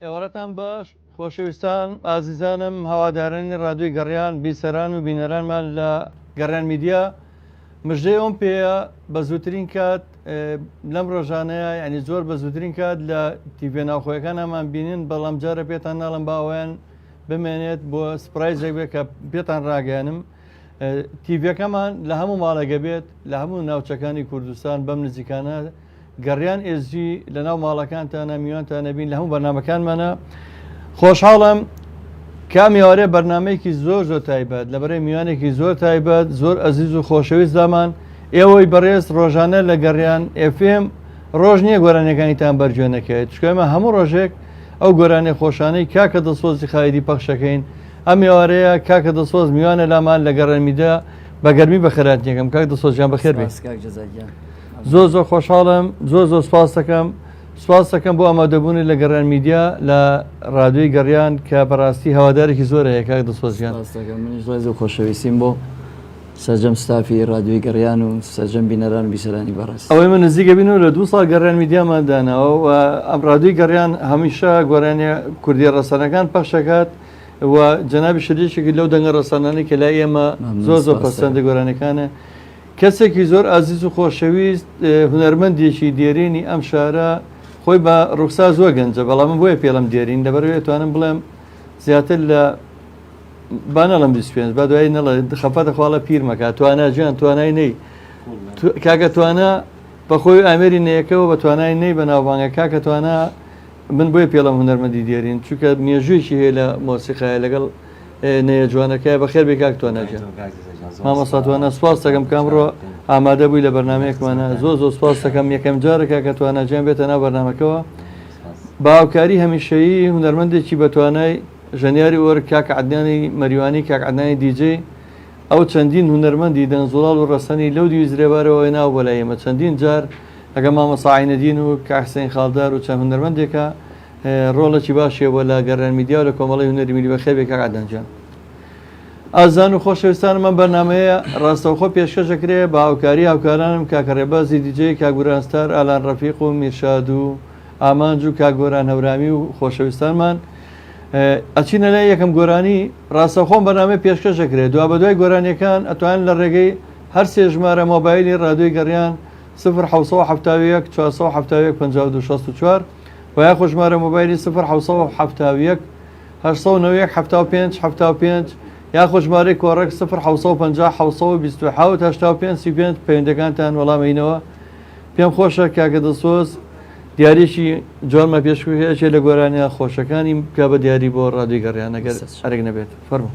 ئێوەرەتان باش خۆشەویستان ئازیزانم هەوادارانی ڕادیۆی گەڕیان بیسەران و بینەرانمان لە گەڕیان میدیا مژدەی ئەوم پێەیە بە زووترین کات لەم ڕۆژانەیە ینی زۆر بە زووترین کات لە تیڤێ ناوخۆیەکانمان بینین بەڵام جارە پێتان ناڵم باوەیان بمێنێت بۆ سپرایزێک بێت کە پێتان ڕاگەیانم تیڤەکەمان لە هەموو ماڵەگە بێت لە هەموو ناوچەکانی کوردستان بەم نزیکانە گەڕیان ئێزی لە ناو ماڵەکانتانە میوانتانە بین لە هەموو بەرنامەکانمانە خۆشحاڵم کامیوارێ بەرنمەیەکی زۆر تایبەت لەبەرەی میوانێکی زۆر تایبەت زۆر ئەزیز و خۆشەویست دامان ئێوەی بەڕێز ڕۆژانە لە گەڕیان FM ڕۆژ نییە گۆرانەکانیتان بەرجێ نەکەیت چکەمە هەموو ڕۆژێک ئەو گۆرانی خۆشانەی کاکە دەسۆزی خایدی پەخشەکەین ئەم میوارەیە کاکە دەسۆز میوانە لامان لە گەڕانمیدا بە گەرمی بەخێراتنیەکەم کاک دەسۆزیان بەخێر بێت زۆر زۆر خۆشحاڵم زۆر سپاس دەکەم سپاس دەکەم بۆ ئامادەبوونی لە گەڕان میدیا لە ڕادیۆی گەڕیان کە بەڕاستی هەوادارێکی زۆر هەیە کاک دەسۆزیان منیش ڕێز و خۆشەویستیم بۆ سەرجەم ستافی ڕادیۆی گەڕیان و سەرجەم بینەران بیسەرانی بەڕێز ئەوەی من نزیکە بین و لە 2 ساڵ گەڕان میدیامان داناوە و ئەم ڕادیۆی گەڕیان هەمیشە گۆرانی کوردی ڕەسەنەکان پەخشەکات و جەنابی شەریکێکی لەو دەنگە ڕەسەنانەی کە لای ئێمە زۆر پەسەندە گۆرانەکانە کەسێکی زۆر ئازیز و خۆشەویست هونەرمەندێکی دێرینی ئەم شارە خۆی بە ڕوخسا زۆر گەنجە بەڵام من بۆیە پێڵم دێرین لەبەرەوەی توانم بڵێم زیاتر لە بانەڵم 25 با دوایی نەڵە خەفەتە خواڵە پیرمەکە توانە گیان توانای نەی کاکە توانە بەخۆی ئامێری نەیەکەوە بە توانای نەی بە ناوبانگە کاکە توانە من بۆیە پێڵم هونەرمەندی دێرین چونکە مێژوویکی هەیە لە مۆسیقایە لەگەڵ نەیە جوانەکەی بەخێر بێ کاک توانەجیان مامەساتوانە سپاس دەکەم کامڕۆ ئامادە بووی لە بەرنمەیەکمانە زۆر سپاس دەکەم یەکەم جارێکە کە توانەجیان بێتە ناو بەرنمەکەەوە باوکاری هەمیشەیی هونەرمەندێکی بەتوانای ژەنیاری وەر کاک عەدنانی مەریوانی کاک عەدنانی دیجێ ئەو چەندین هونەرمەندی دەنگزوڵاڵ و ڕەسەنی لەو دیوی زرێبارەوە ناو بۆ لای ئێمە چەندین جار ئەگە مامەسا عینەدین و کاک حسێن خاڵدار و چەند هونەرمەندێکە ڕۆڵێکی باشیە بۆ لە گەڕان میدیا و لە کۆمەڵی هونەری میلی بەخێر بێ کاک عەدنانجیان ئازان و خۆشەویستانم ئەم بەرنامەیە ڕاستەوخۆ پێشکەشەکرێ بە هاوکاری هاوکارانم کاکە ڕێبازی دیجێ کاگورانستار ئالان ڕەفیق و میرشاد و ئامانج و کاگۆران هەورامی و خۆشەویستانمان ئەچینە لای یەکەم گۆرانی ڕاستەوخۆم بەرنامەی پێشکەشەکرێت دوا بە دوای گۆرانیەکان ئەتوانن لە ڕێگەی هەر سێ ژمارە مۆبایلی ڕادیۆی گەڕیان 1970 471 5264 و یاخۆ ژمارە مۆبایلی 1970 891 75 75 یاخۆ ژمارەی کۆڕێک 1950 25 35 پەیوەندەکانتان وەڵامینەوە پێم خۆشە کاکە دەسۆز دیاریشی جۆرمە پێشکەشێ لە گۆرانیا خۆشەکانی بکە بە دیاری بۆ ڕادیۆی گەڕیان ئەگەر هەرێک نەبێت فەرموو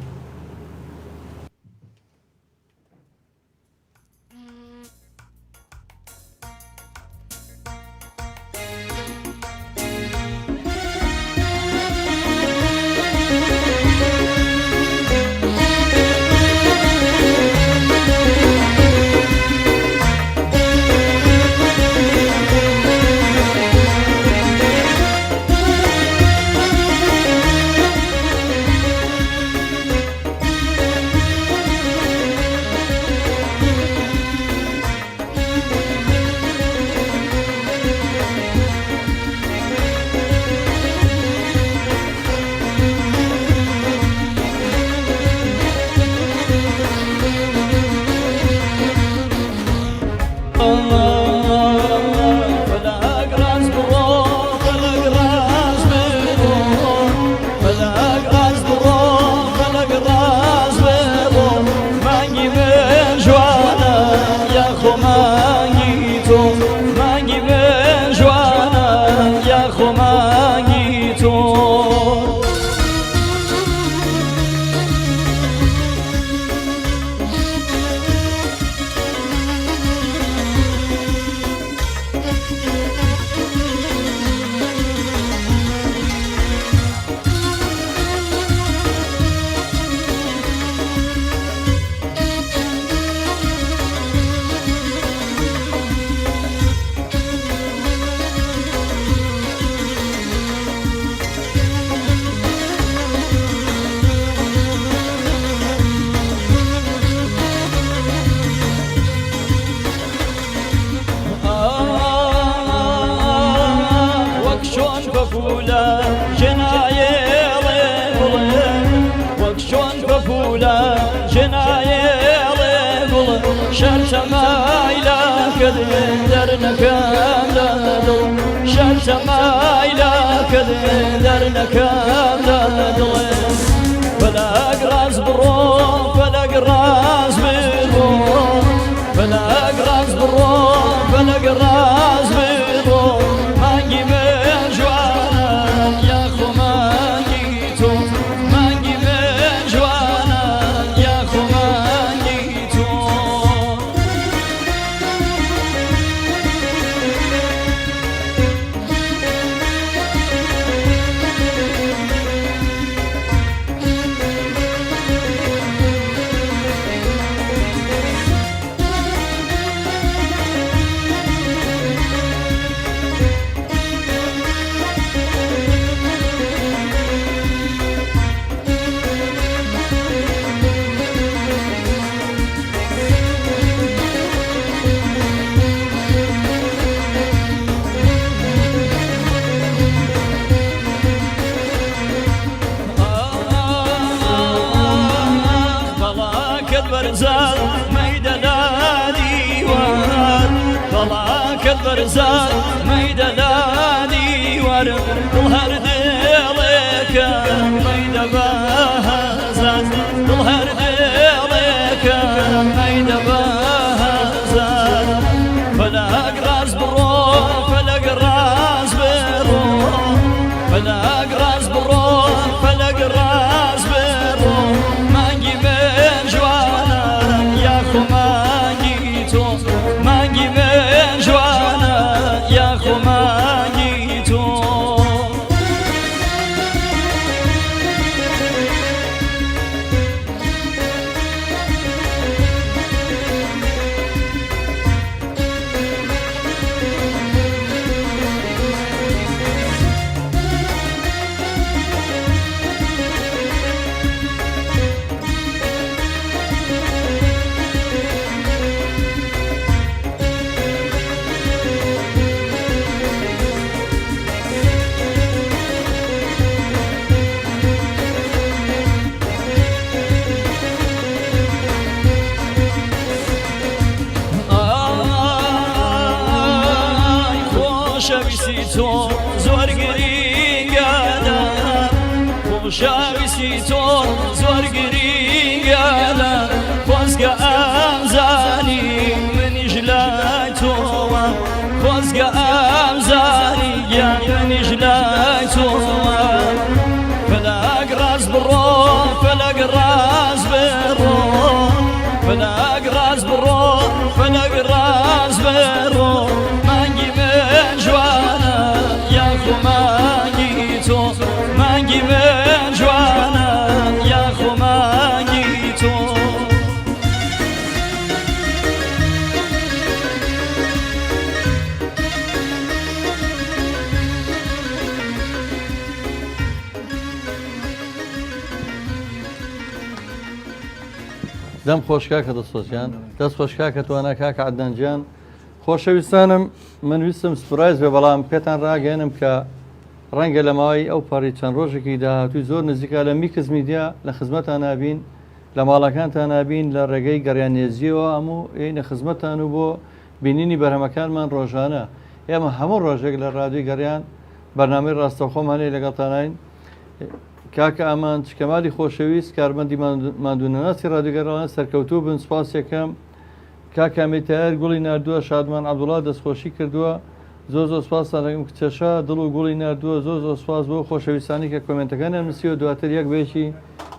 چۆن بەپولە ژێنایێڵێ گوڵ شەر شەمایلەکەت دەرنەکەم لە دڵ شەر شەمایلەکەت دەرنەکەم لە دڵێ فەلەک ڕاز بڕۆ فەلەک ڕاز بڕۆ فەلەک ڕاز بڕۆ فەلەک ڕاز بڕۆ مانگی من جوانە یاخۆ مانگی تۆ مانگی من جوانە یاخۆ مانگی تۆ برزال ميداني وار طلاك البرزال ميداني وار ظهر ديلك ميدا بهزان ظهر ديلك ميدا بهزان فلاك راس برو فلاك راس برو فلاك راس برو فلاك راس برو مانجي من جوانا ياخو مانجي تو مانجي من جوانا ياخو مانجي تو خوشەویستی تۆ زۆر گرینگانە خوشەویستی تۆ زۆر گرینگانە خۆزگە ئەمزانی منیش لای تۆوە خۆزگە ئەمزانی گیان منیش لای تۆوە فەلەک ڕاز بڕۆ فەلەک ڕاز بڕۆ فەلەک ڕاز بڕۆ فەلەک ڕاز بڕۆ مانگی من جوانە یاخۆ مانگی تۆ مانگی من جوانە یاخۆ مانگی تۆ دەم خۆشکا کە دەستۆچیان دەست خۆشکا کە توانە کاکە عەدنانجیان خۆشەویستانم من ویستم سپرایز بێ بەڵام پێتان ڕاگەێنم کە ڕەنگە لە ماوەی ئەو پەڕی چەند ڕۆژێکی داهاتووی زۆر نزیکا لە میکس میدیا لە خزمەتان نابین لە ماڵەکانتان نابین لە ڕێگەی گەڕیانێزیەوە هەموو ئێنە خزمەتان و بۆ بینینی بەرهەمەکانمان ڕۆژانە ئێمە هەموو ڕۆژێک لە ڕادیۆی گەڕیان بەرنامەی ڕاستەوخۆم هەنێ لەگەڵتانین کاکە ئامان چکەمالی خۆشەویست کارمەندی مادوونەناسی ڕادیۆگەڕان سەرکەوتوو بن سپاس یەکەم کاکە ئەمێتایەر گوڵی نردووە شادمان عەبدوڵڵا دەستخۆشی کردووە زۆر زۆر سپاسان دەکەم کچەشە دڵ و گوڵی نردووە زۆر زۆر سپاس بۆ خۆشەویستانی کە کۆمنتەکانیان نووسیوە دواتر یەک بێکی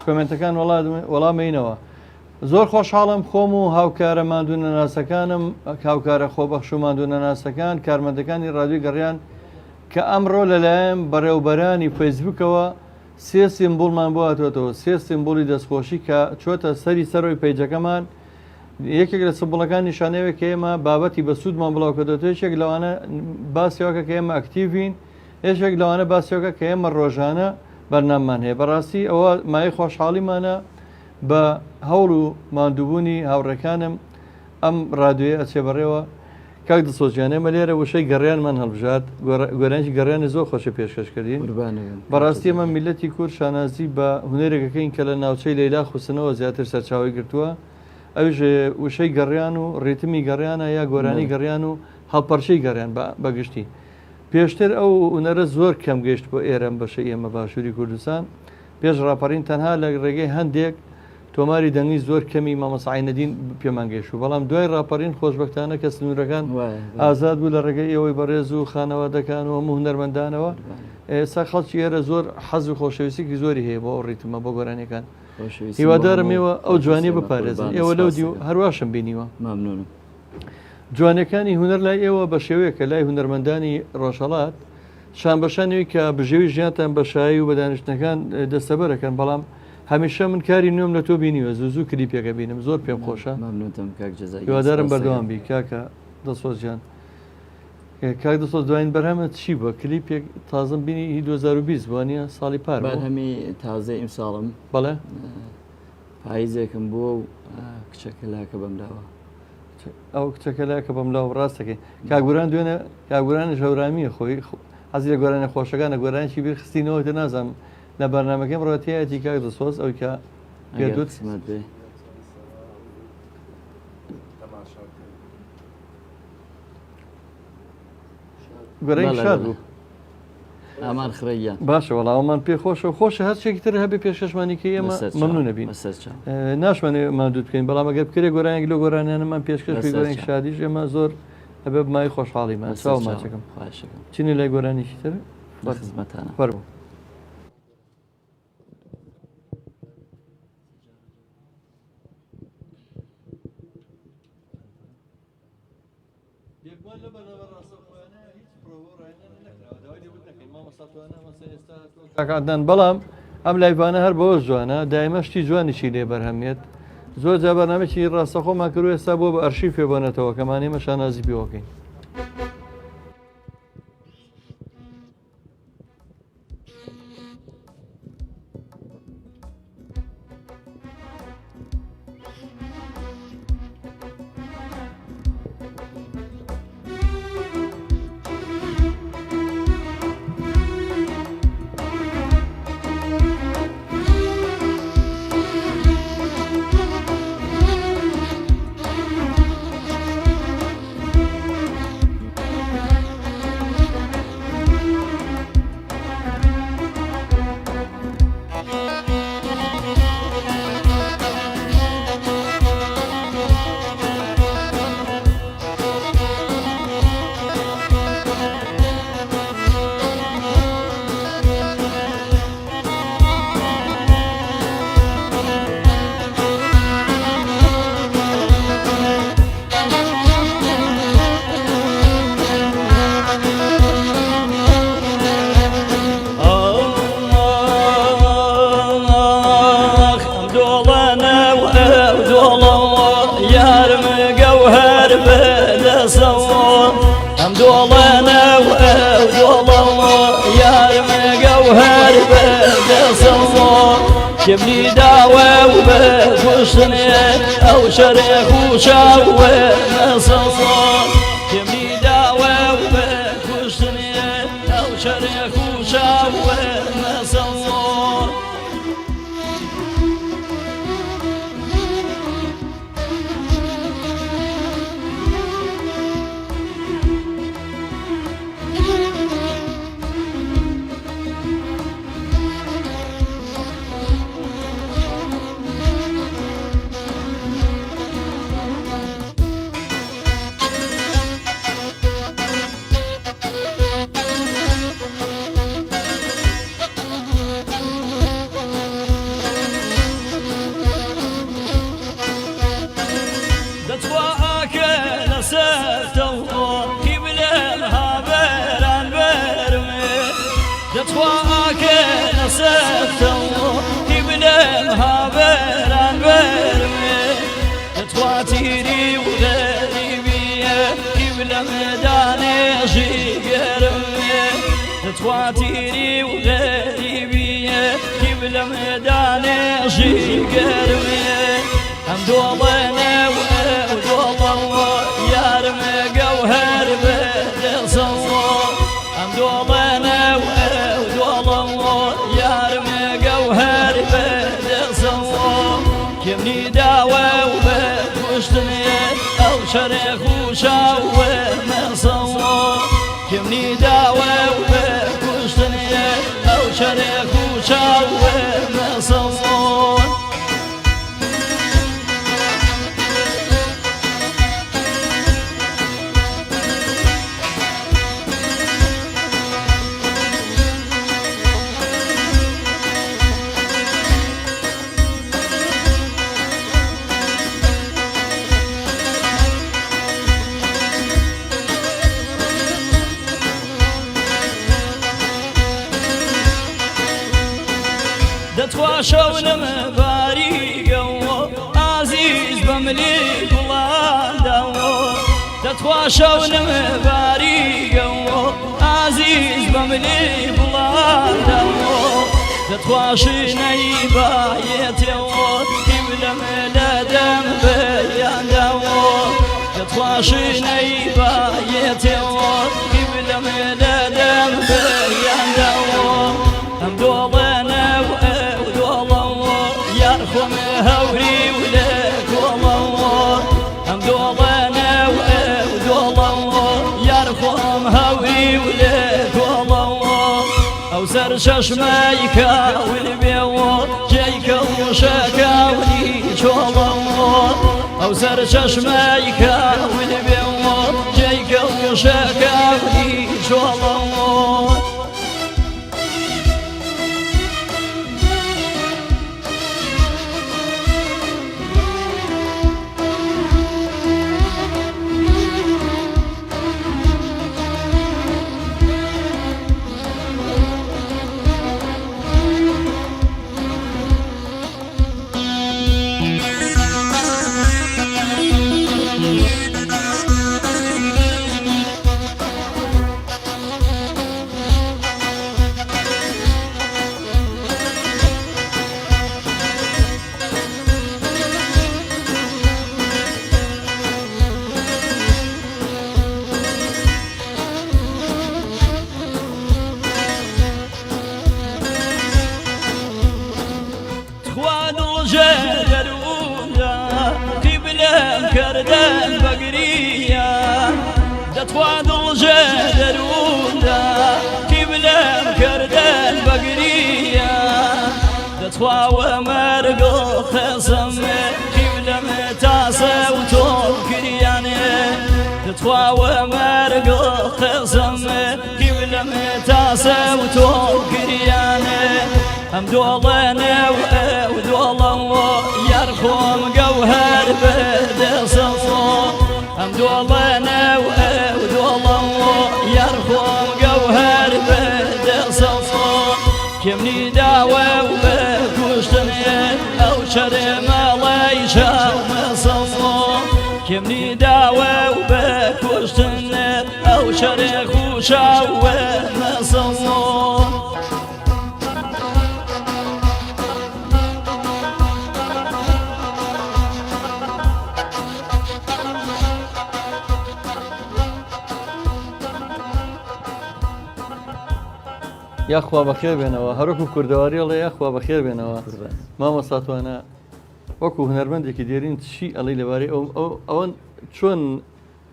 کۆمنتەکان وەڵامینەوە زۆر خۆشحاڵم خۆم و هاوکارە مادوونەناسەکانم هاوکارە خۆبەخش و مادوونەناسەکان کارمەندەکانی ڕادیۆی گەڕیان کە ئەمڕۆ لەلایەن بەڕێوبەرانی فەیسبوکەوە سێ سیمبۆڵمان بۆ هاتوێتەوە سێ سیمبۆڵی دەستخۆشی کە چۆتە سەرۆی پەیجەکەمان یەکێک لە سیمبۆڵەکان نیشانەیەوە کە ئێمە بابەتی بە سوودمان بڵاو کردوێت یەکێک لەوانە باسیەوەکە کە ئێمە ئەکتیڤین یەکێک لەوانە باسیەوەکە کە ئێمە ڕۆژانە بەرناممان هەیە بەڕاستی ئەوە مای خۆشحاڵیمانە بە هەوڵ و ماندووبوونی هاوڕێکانم ئەم ڕادیۆیە ئەچێ بەڕێوە کاک دەسۆزیانە ئێمە لێرە وشەی گەڕیانمان هەڵبژات گۆرانیی گەڕیانە زۆر خۆشە پێشکەش کردین بەڕاستی ئەمە میلەتی کورد شانازی بە هونەرێکەکەین کە لە ناوچەی لەیلا خوستنەوە زیاتر سەرچاوی گرتووە ئەوش وشەی گەڕیان و ڕێتمی گەڕیانە یا گۆرانی گەڕیان و هەڵپەرچەی گەڕیان بەگشتی پێشتر ئەو هونەرە زۆر کەم گەشت بۆ ئێرە بەشە ئێمە باشووری کوردستان پێش ڕاپەڕین تەنها لە ڕێگەی هەندێک تۆماری دەنگی زۆر کەمی مامەسعینەدین پێمان گەیشت و بەڵام دوای ڕاپەڕین خۆشبەختانە کە سنوورەکان ئازاد بوو لە ڕێگەی ئێوەی بەڕێز و خانەوادەکان و هەموو هونەرمەندانەوە ئێستا خەڵکی ئێرە زۆر حەز و خۆشەویستێکی زۆری هەیە بۆ ئەو ڕیتمە بۆ گۆرانیەکان هیوادارم ئێوە ئەو جوانی بپارێزن ئێوە لەو دی و هەرواشم بینیوە جوانەکانی هونەر لای ئێوە بە شێوەیەکە لای هونەرمەندانی ڕۆژهەڵات شان بەشانەوەی کە بژێوی ژیانتان بەشایی و بەدانیشتەکان دەستەبەرەکەن بەڵام هەمیشە من کاری نوێم لە تۆ بینیوە زوو کلیپێکە بینم زۆر پێم خۆشە هیوادارم بەردەوام بی کاکە دەسۆزیان کاک دەسۆز دوایین بەرهەمە چی بووە کلیپێک تازم بینی 2020 وانە ساڵی پار هەمی تازە ئیمساڵم بەڵێ پاییزێکم بووە و کچەکە لاکە بەمداوە ئەو کچەکە لاکە بەم لاو ڕاستەکەی کاگوران دوێنە کاگورانی ژەورامیە خۆی حەزی لە گۆرانە خۆشەکانە گۆرانیی بیر خستینەوە تە نازانم لە بەرنمەکەم ڕەتیایەتی کاک دەسۆز ئەوی کە پێدوت گۆرەی شاد بوو ئامان خڕەیە باشە وەڵاوەمان پێ خۆشە خۆشە هەر شتێکی تر هەبێ پێشکەشمانیکە ئێمە مەمنون نەبین ناشمانێ مادوود بکەین بەڵام ئەگەر بکرێ گۆرانێک لە گۆرانیانەمان پێشکەش گۆرانێک شادیش ئێمە زۆر ئەبێ بمای خۆشحاڵیمان چاو ماچەکەم چینی لای گۆرانیشی تر خزمەتانە فەرموو کاکدان بەڵام ئەم لایڤانە هەر بەوە جوانە دایمەشتی جوانیشی لێ بەرهەمێت زۆر جا بەرنامێکی ڕاستەخۆمان کردو ئێستا بۆ بە ئەرشیف پێبەنێتەوە کەمانێمە شانازی پێوەکەین كبلي داوى وبفشني أو شريخ وشاوى نصوى كبلي داوى وبفشني أو شريخ وشاوى نصوى دتواك نسيته كبلمها بران برمي دتواتيري وغريبية كبلم داني شيقرمي دتواتيري وغريبية كبلم داني شيقرمي هم دولنا ودول يارم قوها كمني داوى وبكشتني أو شريخ وشاوى مصور كمني داوى وبكشتني أو شريخ وشاوى مصور دتواشون مباريقو عزيز بملي بلاندو دتواشون مباريقو عزيز بملي بلاندو دتواشني بايتو كبل ملادم بياندو دتواشني بايتو كبل ملادم بياندو هم دوضنا يرخم هوري ولك والله هم دوضنا ودوضا يرخم هوري ولك والله او سر ششميكا والبيو جيكا وشكا وليش والله او سر ششميكا والبيو جيكا وشكا وليش والله كردن بقرية دتوادل جدرونا كبلم كردن بقرية دتوا مرقو خصم كبلم تاسا وتوكرياني دتوا مرقو خصم كبلم تاسا وتوكرياني هم دولنا ودولا يرخم جوهر بدا صفو هم دولنا ودولا يرخم جوهر بدا صفو كمني داوى وبكشتني او شرم الله يشاوم صفو كمني داوى وبكشتني او شريخ وشاوم صفو یاخوا بەخێر بێنەوە هەروەکو کوردەواری یاخوا بەخێر بێنەوە مامە ساتوانە وەکو هونەرمەندێکی دێرین چی ئەڵی لەبارەی ئەوەن چۆن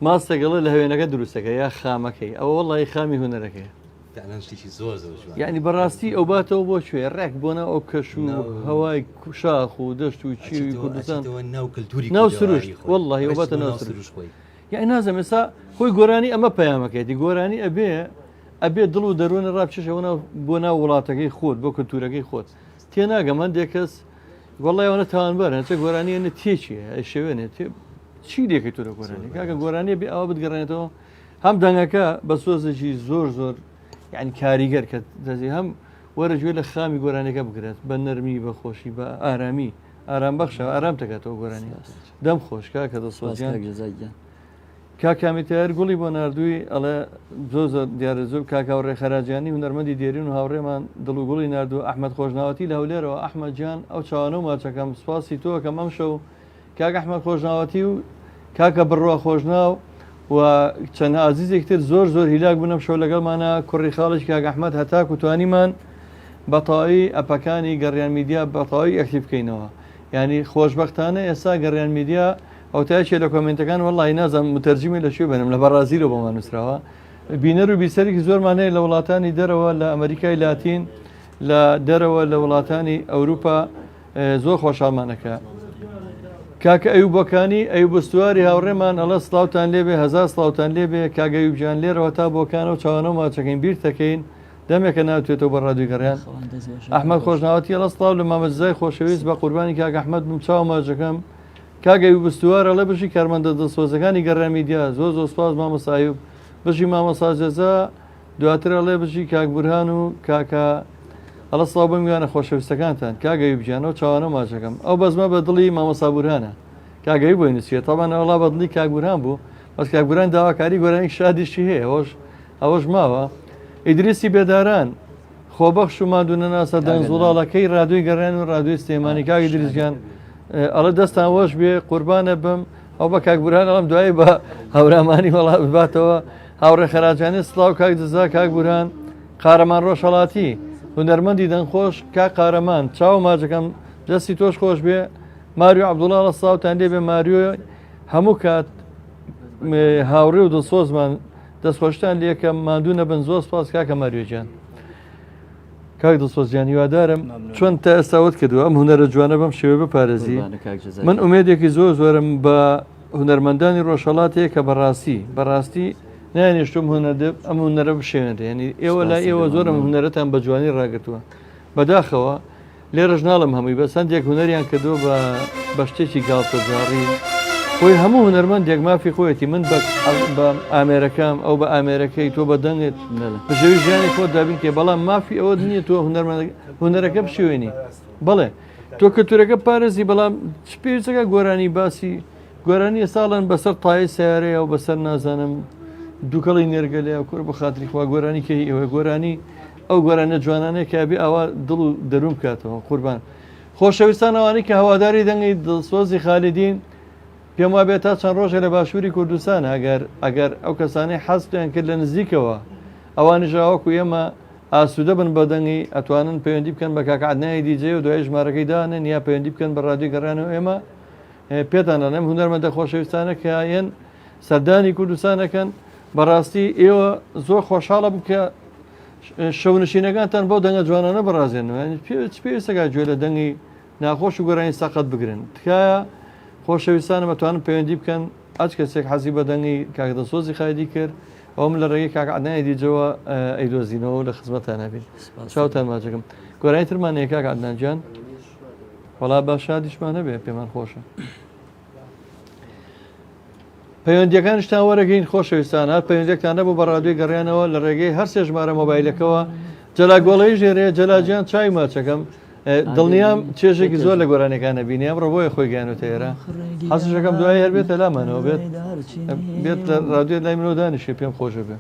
ماستەگەڵە لە هەوێنەکە دروستەکە یا خامەکەی ئەوە وەڵی خامی هونەرەکەی یعنی بەڕاستی ئەو باتەوە بۆ کوێ ڕێک بۆنە ئەو کەش و هەوای شاخ و دەشت و چی کوردستان ناو سروشت وەڵی ئەو باتە ناو سروشت یعنی نازەم ئێستا خۆی گۆرانی ئەمە پەیامەکەیتی گۆرانی ئەبێ دڵ و دەروونە ڕابچێشەوە بۆ ناو وڵاتەکەی خۆت بۆ کەلتورەکەی خۆت تێناگەمان دێکەس وەڵی ئەوەنە تاوانبارن چە گۆرانیە تێکیە شێوێنێت چی دێکەی تورە گۆرانی کاکە گۆرانیە بێ ئەوە بتگەڕێنێتەوە هەم دەنگەکە بە سۆزێکی زۆر یعنی کاریگەر کە دەزی هەم وەرەگوێ لە خامی گۆرانەکە بگرێت بە نەرمی بە خۆشی بە ئارامی ئارام بەخشە ئارام تەکاتەوە گۆرانی دەم خۆش کاکە دەسۆزیان کاکامیتار گوڵی بۆ نردووی ئەڵێ زۆر دیارە زۆر کاکاوڕێ خەراجیانی هونەرمەندی دێرین و هاوڕێمان دڵ و گوڵی نردوو ئەحمەد خۆشناوەتی لە هەولێرەوە ئەحمەد جیان ئەو چاوانە و ماچەکەم سپاسی تۆ کە مەم شەو کاک ئەحمەد خۆشناوەتی و کاکە بڕوا خۆشناو و چەند ئازیزێک تر زۆر هیلاک بوونەم شەو لەگەڵمانە کوڕی خاڵش کاک ئەحمەد هەتا کوتوانیمان بەتەواوی ئەپەکانی گەڕیان میدیا بەتەواوی ئەکتیڤ بکەینەوە ینی خۆشببختانە ئێستا گەڕیان میدیا ئەو تاچێ لە کۆمنتەکان وڵی نازانم متەرجمی لە شوێ بنم لە بەڕازیلەوە بۆمان نووسراوە بینەر و بیسەرێکی زۆرمانەیە لە وڵاتانی دەرەوە لە ئەمریکای لاتین لە دەرەوە لە وڵاتانی ئەوروپا زۆر خۆشحاڵمانەکە کاکە ئەیوبەکانی ئەیوب بستواری هاوڕێمان ئەڵە سڵاوتان لێبێ هەزار سڵاوتان لێبێ کاگەیوبجان لێرەوە تا بۆکانە و چاوانە و ماچەکەین بیر دەکەین دەمێکە ناوتێتەوە بە ڕادوی گەڕیان ئەحمەد خۆشناوەتی ئەڵە سڵاو لە مامەزای خۆشەویست بە قوربانی کاک ئەحمەد بم چاو ماچەکەم کاگەیوب بستوار ئەڵە بژی کارمەندە دەسۆزەکانی گەڕان میدیا زۆر زۆر سپاس مامەسایوب بژی مامەسا جەزا دواتر ئەڵێ بژی کاک بورهان و کاکە ئەڵە سڵاو بم میوانە خۆشەویستەکانتان کاگەیوبجانەوە چاوانە ماچەکەم ئەو بەزمە بە دڵی مامەسا بورهانە کاگەی بۆی نووسێت تاوان ئەوڵا بەدڵی کاکبوران بوو بەس کاکبوران داواکاری گۆرانی شادیشی هەیە ئەوەش ماوە ئیدریسی بێداران خۆبەخش و مادونە ناسە دەنگزوڵاڵەکەی ڕادوی گەڕێن و ڕادوی سلێمانی کاکی دریزگیان ئەڵە دەستان وەش بێ قوربانە بم ئەو بە کاکبوران ئەڵم دوایی بە هەورامانی وڵا بباتەوە هاوڕێ خەراجانی سڵاو کاک دزا کاکبوران قارەمان ڕۆژهەڵاتی هونەرمەندی دەنگخۆش کاک قارەمان چاو ماجەکەم دەستی تۆش خۆش بێ ماریۆ عەبدوڵڵا لە سڵاوتان لێبێ ماریۆ هەموو کات هاوڕێ و دڵسۆزمان دەستخۆشتان لێکە ماندوو نەبن زۆر سپاس کاکە ماریۆجان کاک دڵسۆزیان هیوادارم چۆن تا ئێستاوت کردووە ئەم هونەرە جوانە بەم شێوە بپارێزی من ئومێدێکی زۆر زۆرم بە هونەرمەندانی ڕۆژهەڵاتەیە کە بەڕاستی نانیشتم ئەم هونەرە بشێنێت ینی ئێوە لا ئێوە زۆرم هونەرەتان بە جوانی ڕاگرتووە بەداخەوە لێرەش ناڵم هەمووی بە سندێک هونەریان کردو بە شتێکی گاڵتەجاری خۆی هەموو هونەرمەندێک مافی خۆیەتی من بە ئامێرەکەم ئەو بە ئامێرەکەی تۆ بە دەنگت بژەوی ژیانی خۆت دابین کێ بەڵام مافی ئەوە نییە تۆ هونەرەکە بشێوێنی بڵێ تۆ کەلتورەکە پارێزی بەڵام پێویستەکە گۆرانی باسی گۆرانی ساڵن بەسەر تای سیارەیە و بەسەر نازانم دووکەڵی نێرگەلەیە کوور بە خاتری خوا گۆرانی کەی ئەوە گۆرانی ئەو گۆرانە جوانانەیە کابی ئەوە دڵ و دەروم کاتەوە قوربان خۆشەویستان ئەوانەی کە هەواداری دەنگی دڵسۆزی خالیدین پێم وا بێت تا چەند ڕۆژە لە باشووری کوردستان ئەگەر ئەو کەسانەی حەزیان کرد لە نزیکەوە ئەوانیش ئەوەکو ئێمە ئاسوودە بن بە دەنگی ئەتوانن پەیوەندی بکەن بە کاک عەدنانی دیجێ و دوای ژمارەکەی دانن یا پەیوەندی بکەن بە ڕادیۆ گەڕانەوە ئێمە پێتان ئەڵێم هونەرمەندە خۆشەویستانە کە یەن سەردانی کوردستانەکەن بەڕاستی ئێوە زۆر خۆشحاڵە بکە شەونشینەکانتان بۆ دەنگە جوانانە بەڕازێنەوە پێویستەکە گوێ لە دەنگی ناخۆش و گۆرانی سەقەت بگرن تکایە خۆشەویستانە بەتوانن پەیوەندی بکەن ئەچ کەسێک حەزی بە دەنگی کاکدەسۆزی خایدی کرد ئەوم لە ڕێگەی کاک عەدنانی دیجەوە ئەیدۆزینەوە لە خزمەتان نەبین چاوتان ماچەکەم گۆرانی ترمان هەیە کاک عەدنانجان وەڵا با شادیشمان هەبێ پێمان خۆشە پەیوەندیەکانشتان وەرەگەین خۆشەویستان هەر پەیوەندێکتان نەبوو بە ڕادیۆی گەڕیانەوە لە ڕێگەی هەر سێ ژمارە مۆبایلەکەوە جەلا گۆڵەی ژێرەیە جەلاجیان چای ماچەکەم دڵنیام چێژێکی زۆر لە گۆرانەکانە بینی ئەمڕۆ بۆیە خۆی گیانوتێرە حەزشەکەم دوای هەر بێتە لامانەوە بێت لە ڕادیۆ لای منەوە دانیشێ پێم خۆشە بێ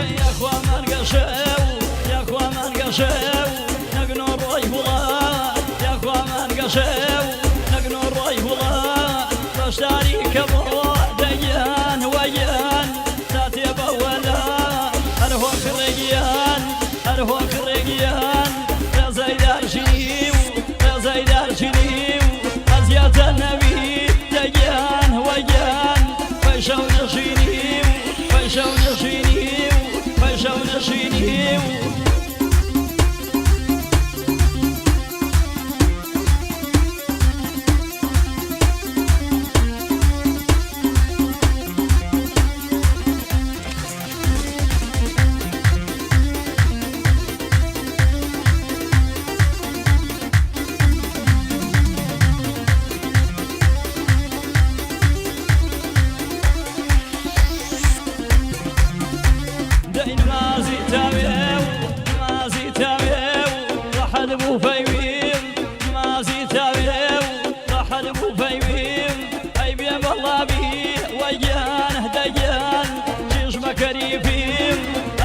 يا أخوة من قشاو يا أخوة من قشاو نقنو الرأي بغاد يا أخوة من قشاو نقنو الرأي بغاد بشتاري كبر ديان ويان ساتي بولا أرهو خريجيان أرهو خريجيان يا زيدار شنيو يا زيدار شنيو أزيات النبي ديان ويان فيشو نشينيو فيشو نشينيو فيشو نشينيو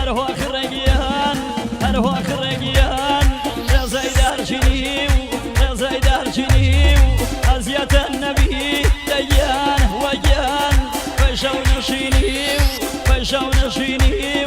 أرهو خريجيان أرهو خريجيان يا زيدار شنيو يا زيدار شنيو أزيات النبي ديان ويان فيشو نشينيو فيشو نشينيو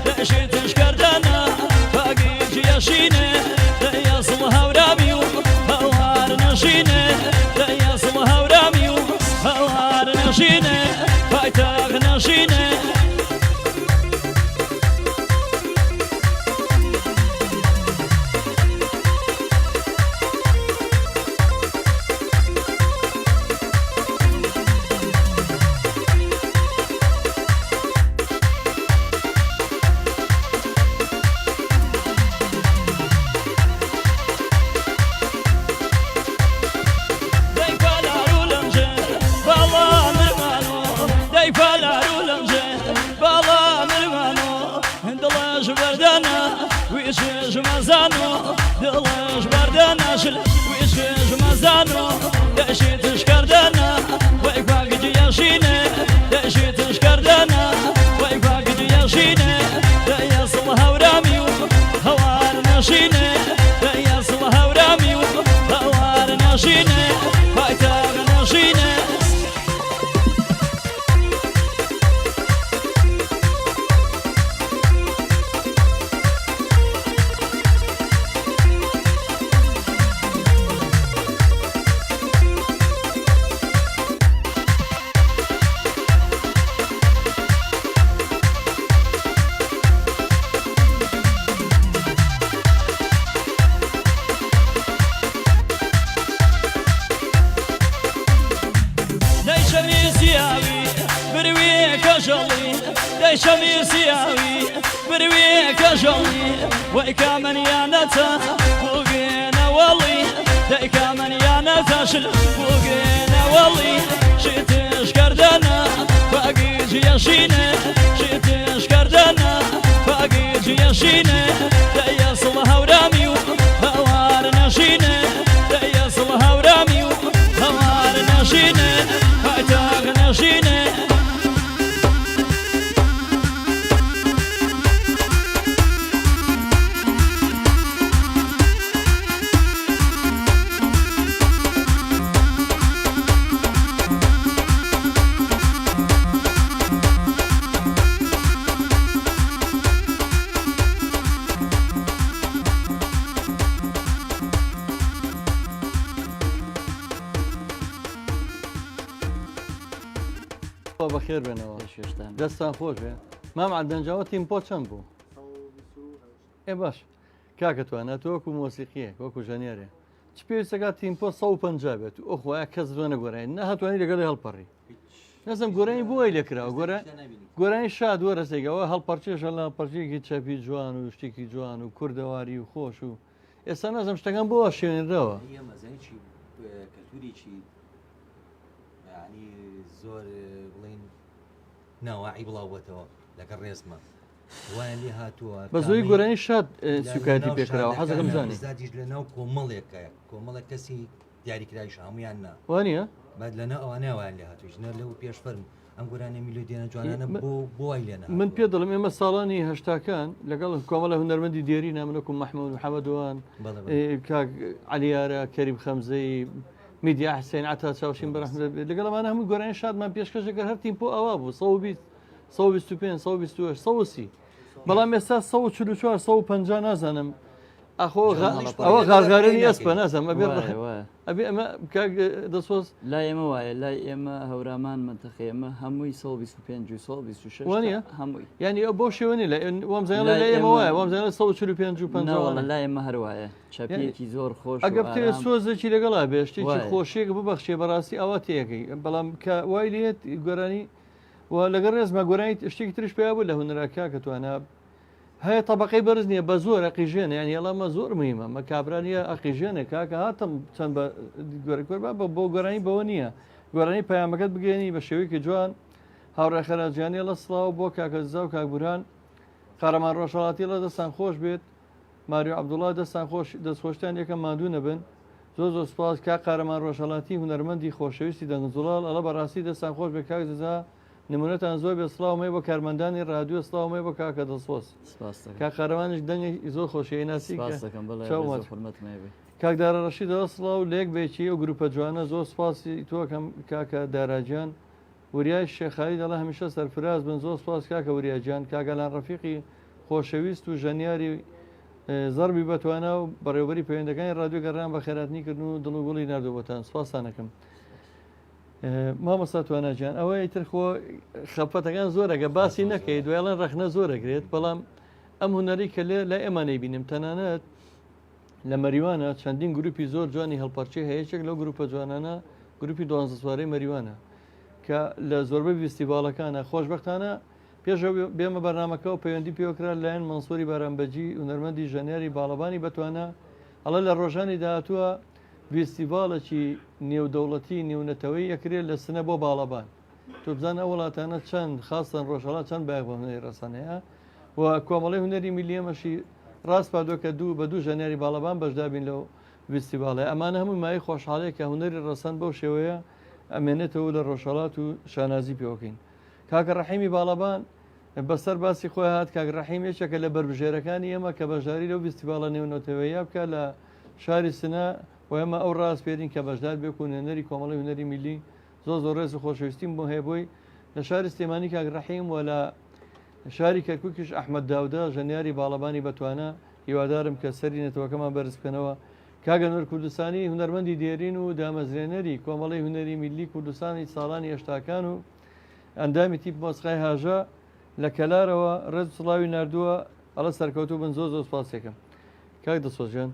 دشيتش كردنا باقي جياشينه يصلها وراميو هوار نشينه يصلها وراميو هوار نشينه فايتاغ نشينه ويشج مزانو دلش بردنا شل ويشج مزانو دشيتش كردنا ويفاق جياشينه دشيتش كردنا ويفاق جياشينه يصلها وراميو هوار نشينه يصلها وراميو هوار نشينه فايتاغ نشينه شمير سياوي برويك جولي ويكا من يانتا فوقينا والله ديكا من يانتا شل فوقينا والله شيتش كردنا باقي جياشينه شيتش كردنا باقي جياشينه يصلها وراميو هوار نشينه يصلها وراميو هوار نشينه فايتاغ نشينه بخير بنوا دستان خوش ما معدن جاوة تيم بو چند بو؟ اي باش كاكتو انا توكو موسيقية كوكو جانيري چ پێویستەکە تیمپۆ 150 بێت ئۆخوایە کەس زۆر نەگۆڕین نەهاتوانی لەگەڵی هەڵپەڕی نەزم گۆرانی بۆی لێکراوە گۆرانی شاد وەرەسێکەوە هەڵپەرچێشە لە پەرچێکی چەپی جوان و شتێکی جوان و کوردەواری و خۆش و ئێستا نازم شتەکان بۆ شوێنرەوە کەلتوریی ینی زۆر بڵین ناواعی بڵاوەتەوە لەگەڵ ڕێزمە وایە لێ هاتووە بە زۆی گۆرانی شاد سوکاتی پێکراوە حەزەکەم زانی زادیش لە ناو کۆمەڵێکە کۆمەڵێک کەسی دیاریکرایش هەمویان نا وانە بعد لەنە ئەوانەوەیان لێ هاتوویش نە لەو پێشفەرم ئەم گۆرانی میلودێنە جوانانە بۆ وای لێنە من پێ دەڵم ئێمە ساڵانی هەشتاکان لەگەڵ کۆمەڵە هونەرمەندی دیێری نامنەکم مححمود محەممەدوان کاک علیارە کەریم خەمزەی میدیا حسین عتا چاوشین بەرەحمە لەگەڵمان هەموو گۆرانی شادمان پێشکەشەکە هەر تیم بۆ ئەوە بوو 125 128 بەڵام ئێستا 144 150 نازانم ئەوە غارغارنی ئەسپە نازانم ئەبێ ئەمە دەسۆز لای ئێمە وایە لای ئێمە هەورامان منتەخی ئێمە هەمووی 125 وانە هەمووی ینی ئەو بۆ شێوەنی لە وامزانە لە ئێمە وایە وامزانە 145 لای ئێمە هەروایە چاپیەکی زۆر خۆش ئەگە بتێ سۆزێکی لەگەڵا بێ شتێکی خۆشیێک ببەخشێ بەڕاستی ئەوە تەیەکەی بەڵام کە وای لێت گۆرانی و لەگەڕ ڕێزمە گۆرانی شتێکی ترش پێیا بوو لە هونەرەکە کە توانە هەیە طبقەی بەرز نییە بە زۆر ئەقیژێنە ینی ئەڵامە زۆر مهمە مە کابرانیە ئەقیژێنە کاکە هاتم چەند بە گۆرەکۆربا بۆ گۆرانی بەوە نییە گۆرانی پەیامەکەت بگەێنی بە شێوەیەکی جوان هاوڕێخەرجیانی لە سڵاو بۆ کاکەزا و کاکبوران قارەمان ڕۆژهڵاتی لە دەستان خۆش بێت ماریۆ عەبدوڵڵا دەستان خۆش دەستخۆشتان یەکەم مادوو نەبن زۆر سپاس کا قارەمان ڕۆژهڵاتی هونەرمەندی خۆشەویستی دەنگزوڵال ئەڵە بەڕاستی دەستان خۆش بێ کاک دەزا نمونەتان زۆر بێ سڵاومەی بۆ کارمەندانی ڕادیۆ سڵاومەی بۆ کاکە دەسۆس کا قارەمانش دەنگی زۆر خۆشیی ناسی کاکدارە ڕەشید دەوە سڵاو لێک بێکی ئەو گروپە جوانە زۆر سپاسی تۆکەم کاکە داراجان وریای شێخایی دەڵە هەمیشە سەرفراز بن زۆر سپاس کاکە وریاجان کاگەلان ڕەفیقی خۆشەویست و ژەنیاری زەربی بەتوانە و بەڕێوبەری پەیوەندەکانی ڕادیۆ گەڕان بە خێراتنیکردن و دڵ و گوڵی نردوبەتان سپاسانەکەم مامەستا توانەجان ئەوە ئیتر خۆ خەپەتەکان زۆرەگە باسی نەکەی دوایڵەن ڕەخنە زۆرەگرێت بەڵام ئەم هوەری کە لێ لە ئێمانەی بینیم تەنانەت لە مەریوانە چەندین گروپی زۆر جوانی هەڵپەرچی هەیەچێک لەو گروپە جوانانە گروپی دوانزە سوارەی مەریوانە کە لە زۆربەی فیستیڤالەکانە خۆشبەختانە پێشەوە بێمە بەرنامەکەەوە پەیوەندی پێوەکرا لایەن مەنسووری بارانبەجی هونەرمەندی ژەنیاری باڵەبانی بەتوانە ئەڵە لە ڕۆژانی داهاتووە فیستیڤالێکی نێودەوڵەتی نێونەتەوەی ئەکرێت لە سنە بۆ باڵەبان تۆ بزانە ئەو وڵاتانە چەند خاستن ڕۆژهڵات چەند باەک بە هونەری ڕەسەنەیە و کۆمەڵی هونەری میلیەمەشی ڕاست پادۆکە بە دوو ژەنیاری باڵەبان بەشدابین لەو فیستیڤالە ئەمانە هەموو مای خۆشحاڵەیە کە هونەری ڕەسەن بەو شێوەیە ئەمێنێتەوە لە ڕۆژهڵات و شانازی پێوەکەین کاکە ڕەحیمی باڵەبان بەسەر باسی خۆی هات کاک ڕەحیم یەکێکە لە بربژێرەکانی ئێمە کە بەشداری لەو فیستیڤالە نێونەتەوەیە بکە لە شاری سنە و ئێمە ئەو ڕاست پێرین کە بەشدار بێ و نوێنەری کۆمەڵی هونەری میلی زۆر ڕێز و خۆشەویستیم بۆ هەیە بۆی لە شاری سلێمانی کاک ڕەحیم و لە شاری کەرکووکیش ئەحمەد داودا ژەنیاری باڵەبانی بەتوانە هیوادارم کە سەری نێتەوەکەمان بەرز بکەنەوە کاگە نوێر کوردستانی هونەرمەندی دێرین و دامەزرێنەری کۆمەڵی هونەری میلی کوردستانی ساڵانی هێشتاکان و ئەندامی تیپ مۆسقای هاژە لە کەلارەوە ڕێز سڵاوی نردووە ئەڵە سەرکەوتو بن زۆر سپاسێکم کاک دەسۆژیان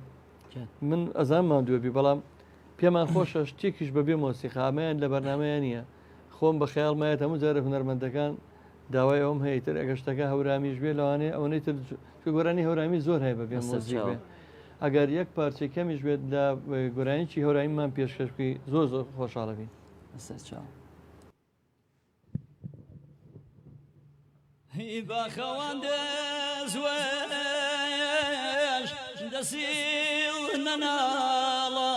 من ئەزان مادووەبی بەڵام پێمان خۆشە شتێکیش بەبێ مۆسیقامەیان لە بەرنمەیە نییە خۆم بە خەیاڵمایەت هەموو جارە هونەرمەندەکان داوای ئەوم هەیەتر ئەگەشتەکە هەورامیش بێ لەوانێ ئەوەی تر گۆرانی هەورامی زۆر هەیە بەبێ مۆزیک بێ ئەگەر یەک پارچەی کەمیش بێت لە گۆرانیی هەورامیمان پێشکەش بکەی زۆر خۆشحاڵە بین هیبا خەوەندە زوێش دەسیڵ نەناڵە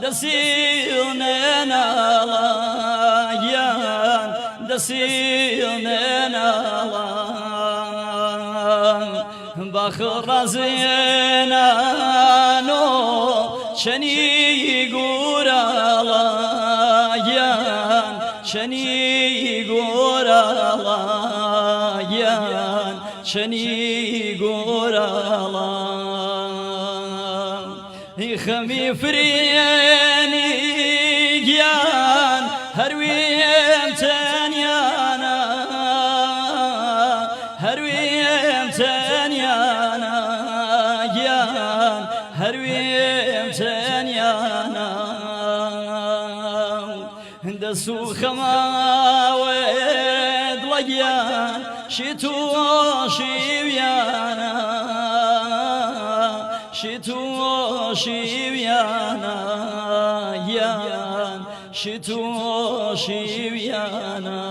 دەسیڵ نێناڵە یان دەسیڵ نێناڵە بەخڕەزێنانۆ شەنی گورەڵە یان شەنی گۆرەڵە یان شەنی گۆرەڵە خەمی فرێنی گیان هەروێم تەنیانە هەروێم تەنیانە گیان هەروێم تەنیانە دەسوو خەماوێت لەگیان شیت و شیویانە شیت و شیویانە یان شیت و شیویانە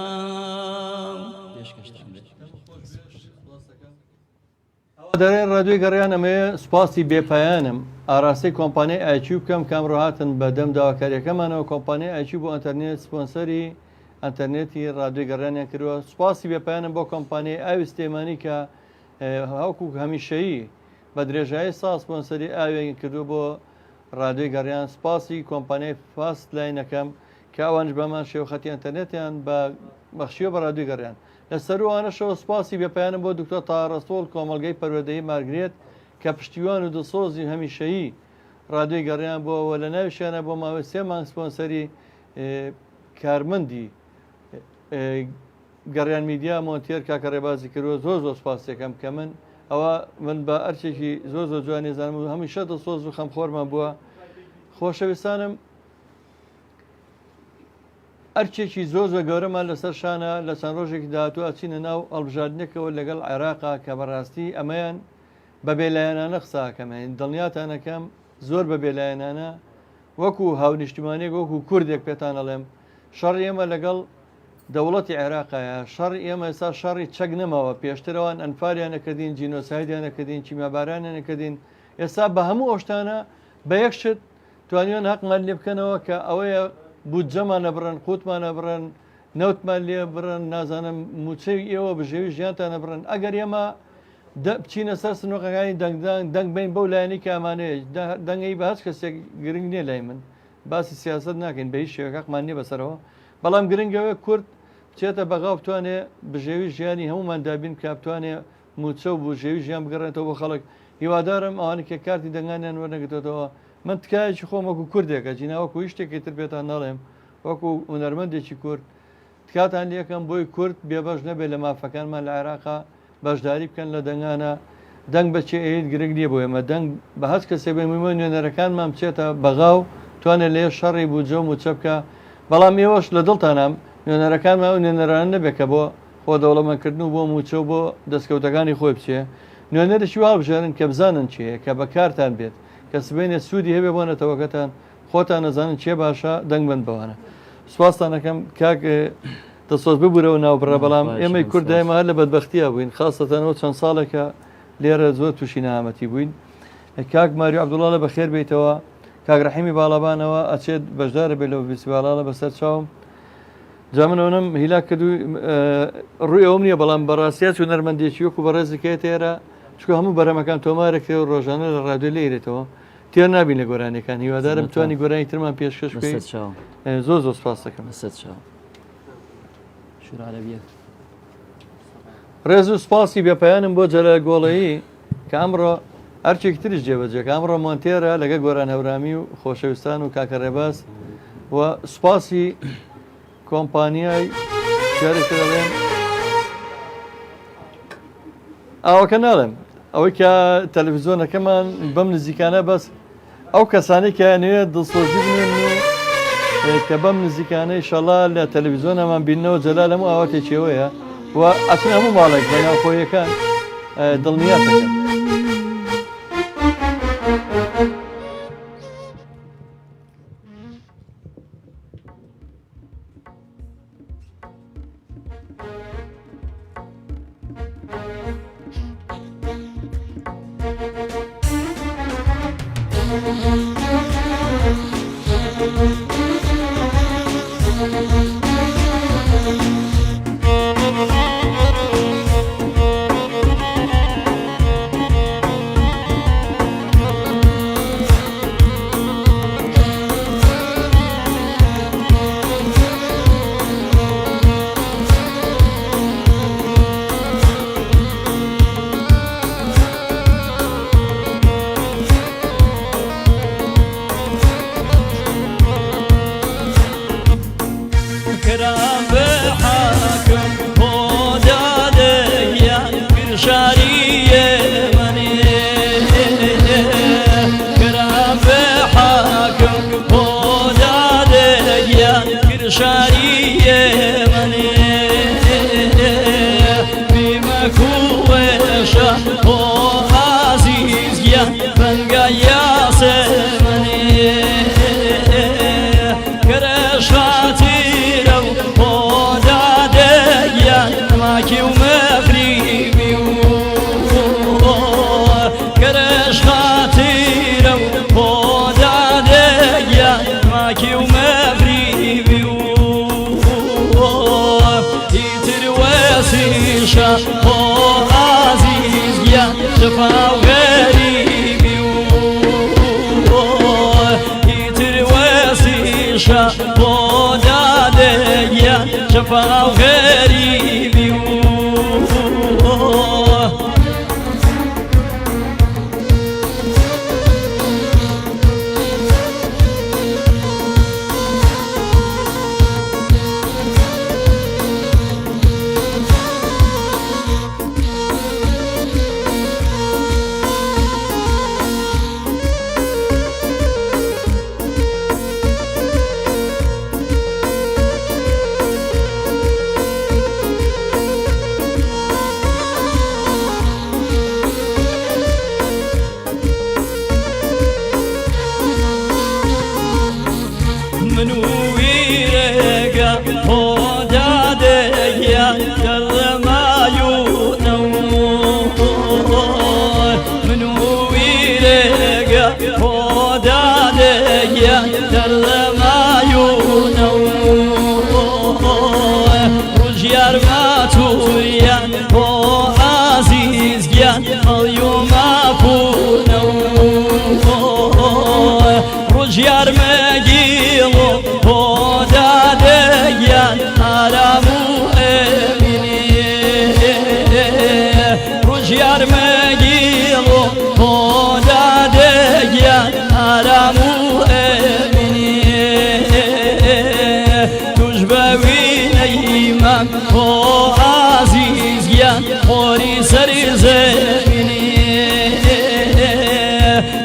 دەرێن ڕادیۆی گەڕیان ئەمەیە سوپاسی بێپایانم ئاراستەی کۆمپانیای ئایچی بکەم کام ڕۆهاتن بە دەم داواکاریەکەمانەوە کۆمپانیای ئایچی بۆ ئەتەرنێت سپۆنسەری ئەتەرنێتی ڕادیۆی گەڕیانیان کردووە سوپاسی بێپایانم بۆ کۆمپانیای ئاوی سلێمانی کە هەوکو هەمیشەیی بە درێژایی سا سپۆنسەری ئاوێن کردو بۆ ڕادیۆی گەڕیان سوپاسی کۆمپانیای فاست لاینەکەم کە ئەوانش بەمان شێوخەتی ئەتەرنێتیان بە بەخشیوە بە ڕادیۆی گەڕیان لەسەر وانەشەوە سوپاسی بێپایانم بۆ دکتۆر تاڕەسۆڵ کۆمەلگەی پەروەردەیی مارگرێت کە پشتیوان و دڵسۆزی هەمیشەیی ڕادیۆی گەڕیان بۆەوە لە ناویشیانە بۆ ماوەی 3 مانگ سپۆنسەری کارمەندی گەڕیان میدیا مۆنتێر کاکە ڕێبازی کردووە زۆر زۆر سوپاسێکم کە من بە ئەرچێکی زۆر زۆر جوانی زانم و هەمیشە دڵسۆز و خەمخۆرمان بووە خۆشەویستانم ئەرچێکی زۆر زۆر گەورەمان لەسەر شانە لە چەند ڕۆژێکی داهاتوو ئەچینە ناو هەڵبژاردنێکەوە لەگەڵ عێراقا کە بەڕاستی ئەمەیان بە بێلایەنانە قساکەمێن دڵنیاتانەکەم زۆر بە بێلایەنانە وەکو هاونیشتمانێک وەکو کوردێک پێتان ئەڵێم شەڕی ئێمە لەگەڵ دەوڵەتی عێراقایە شەڕی ئێمە ئێستا شەڕی چەک نەماوە پێشترەوەن ئەنفاریانەکەدین جینۆسایدیانەکەدین چیمەبارانیانەکەدین ئێستا بە هەموو ئەوشتانە بە یەکشت توانیان حەقمان لێ بکەنەوە کە ئەوەیە بودجەمانە بڕن قوتمانە بڕن نەوتمان لێ بڕن نازانم موچەی ئێوە بژێوی ژیانتانە بڕن ئەگەر ئێمە بچینە سەر سنووقەکانی دەنگ بین بەو لایەنی کامانەیە دەنگی بە هەچ کەسێک گرنگ نییە لای من باسی سیاست ناکەین بە هیچ شێوەکەمان نییە بەسەرەوە بەڵام گرنگەوە کورد بچێتە بەغاو بتوانێت بژێوی ژیانی هەمومان دابین کە بتوانێت موچە و بژێوی ژیان بگەڕێتەوە بۆ خەڵک هیوادارم ئەوانە کە کارتی دەنگانیان وەرنەگرێتەوە من تکایەکی خۆم وەکو کوردێکە جیناوەکو هیچ شتێکی تر پێتان ناڵێم وەکو هونەرمەندێکی کورد تکاتان لەکەم بۆی کورد بێبەش نەبێت لە مافەکانمان لە عێراقا بەشداری بکەن لە دەنگانە دەنگ بەچێ ئەید گرنگ نییە بۆ ئێمە دەنگ بە هەست کەسێ بێمە نوێنەرەکانمان بچێتە بەغاو توانێت لێ شەڕی بووجە و موچە بکە بەڵام ئێوەش لە دڵتانام نوێنەرەکانمان و نوێنەران نەبێکە بۆ خۆ دەوڵەمەکردن و بۆ موچە و بۆ دەستکەوتەکانی خۆی بچێ نوێنەرشی وا بژێرن کە بزانن چیە کە بەکارتان بێت کە سبێنێ سوودی هەبێ بۆ نەتەوەکەتان خۆتان نەزانن چێ باشە دەنگ بند بەوانە سوپاسانەکەم کاک دەسۆز ببوورەوە ناوبڕە بەڵام ئێمەی کوردایمە هەر لە بەدبەختیە بووین خاستەتەنەوە چەند ساڵێکە لێرە زۆر تووشی نەهامەتی بووین کاک ماریو عەبدوڵڵا لە بەخێر بێتەوە کاک ڕەحیمی باڵابانەوە ئەچێت بەشدارە بێت لەو فیستیڤالە بەسەر چاوم جا منەوەم هیلا کردو ڕووی ئەوم نییە بەڵام بەڕاستیات و نەرمەندێکی وەکو بەڕێزەکەیت ئێرە چکە هەموو بەرەمەکان تۆمارێکێ و ڕۆژانە لە ڕادیۆ لێرێتەوە تێر نابین لە گۆرانەکان هیوادارم توانی گۆرانی ترمان پێشکەش بکەیت زۆر زۆر سپاس دەکەم ڕێز و سپاسی بێپایانم بۆ جەلە گۆڵەیی کە ئەمڕۆ هەرچێکی تریش جێبەجێکە ئەمڕۆ مۆنتێرە لەگە گۆران هەورامی و خۆشەویستان و کاکە ڕێباز و سوپاسی کۆمپانیای جارێک دەڵێن ئاوەکە ناڵێم ئەوەی کە تەلەڤیزۆنەکەمان بەم نزیکانە بەس ئەو کەسانی کە نوێت دڵسۆزی بنێن کە بەم نزیکانە ئینشەڵا لە تەلەڤیزۆنەمان بینەوە جەلا لەموو ئاواتێکیەوەیە و ئەچن هەموو ماڵێک بە ناوخۆیەکان دڵنیات دەکەن. شاریه منه بیمکوشا او عزیز گیا بنگا یاسه منه کرش خاطیرو او داده گیا ماکی و مغریبی کرش خاطیرو او داده گیا ماکی و مغریبی ایتر وسیشا او عزیز گیا شفا و غریبی ایتر وسیشا او داده گیا شفا و غریبی منو ويرقا هو داديا دل ما يونو منو ويرقا هو داديا دل ما يونو رجيار ما توريا هو عزيز جان اليوم أفونو رجيار ما رجيار مجيلو خدا ديان آرامو امني تجبوي نيمان خو عزيز يان خوري سري زمني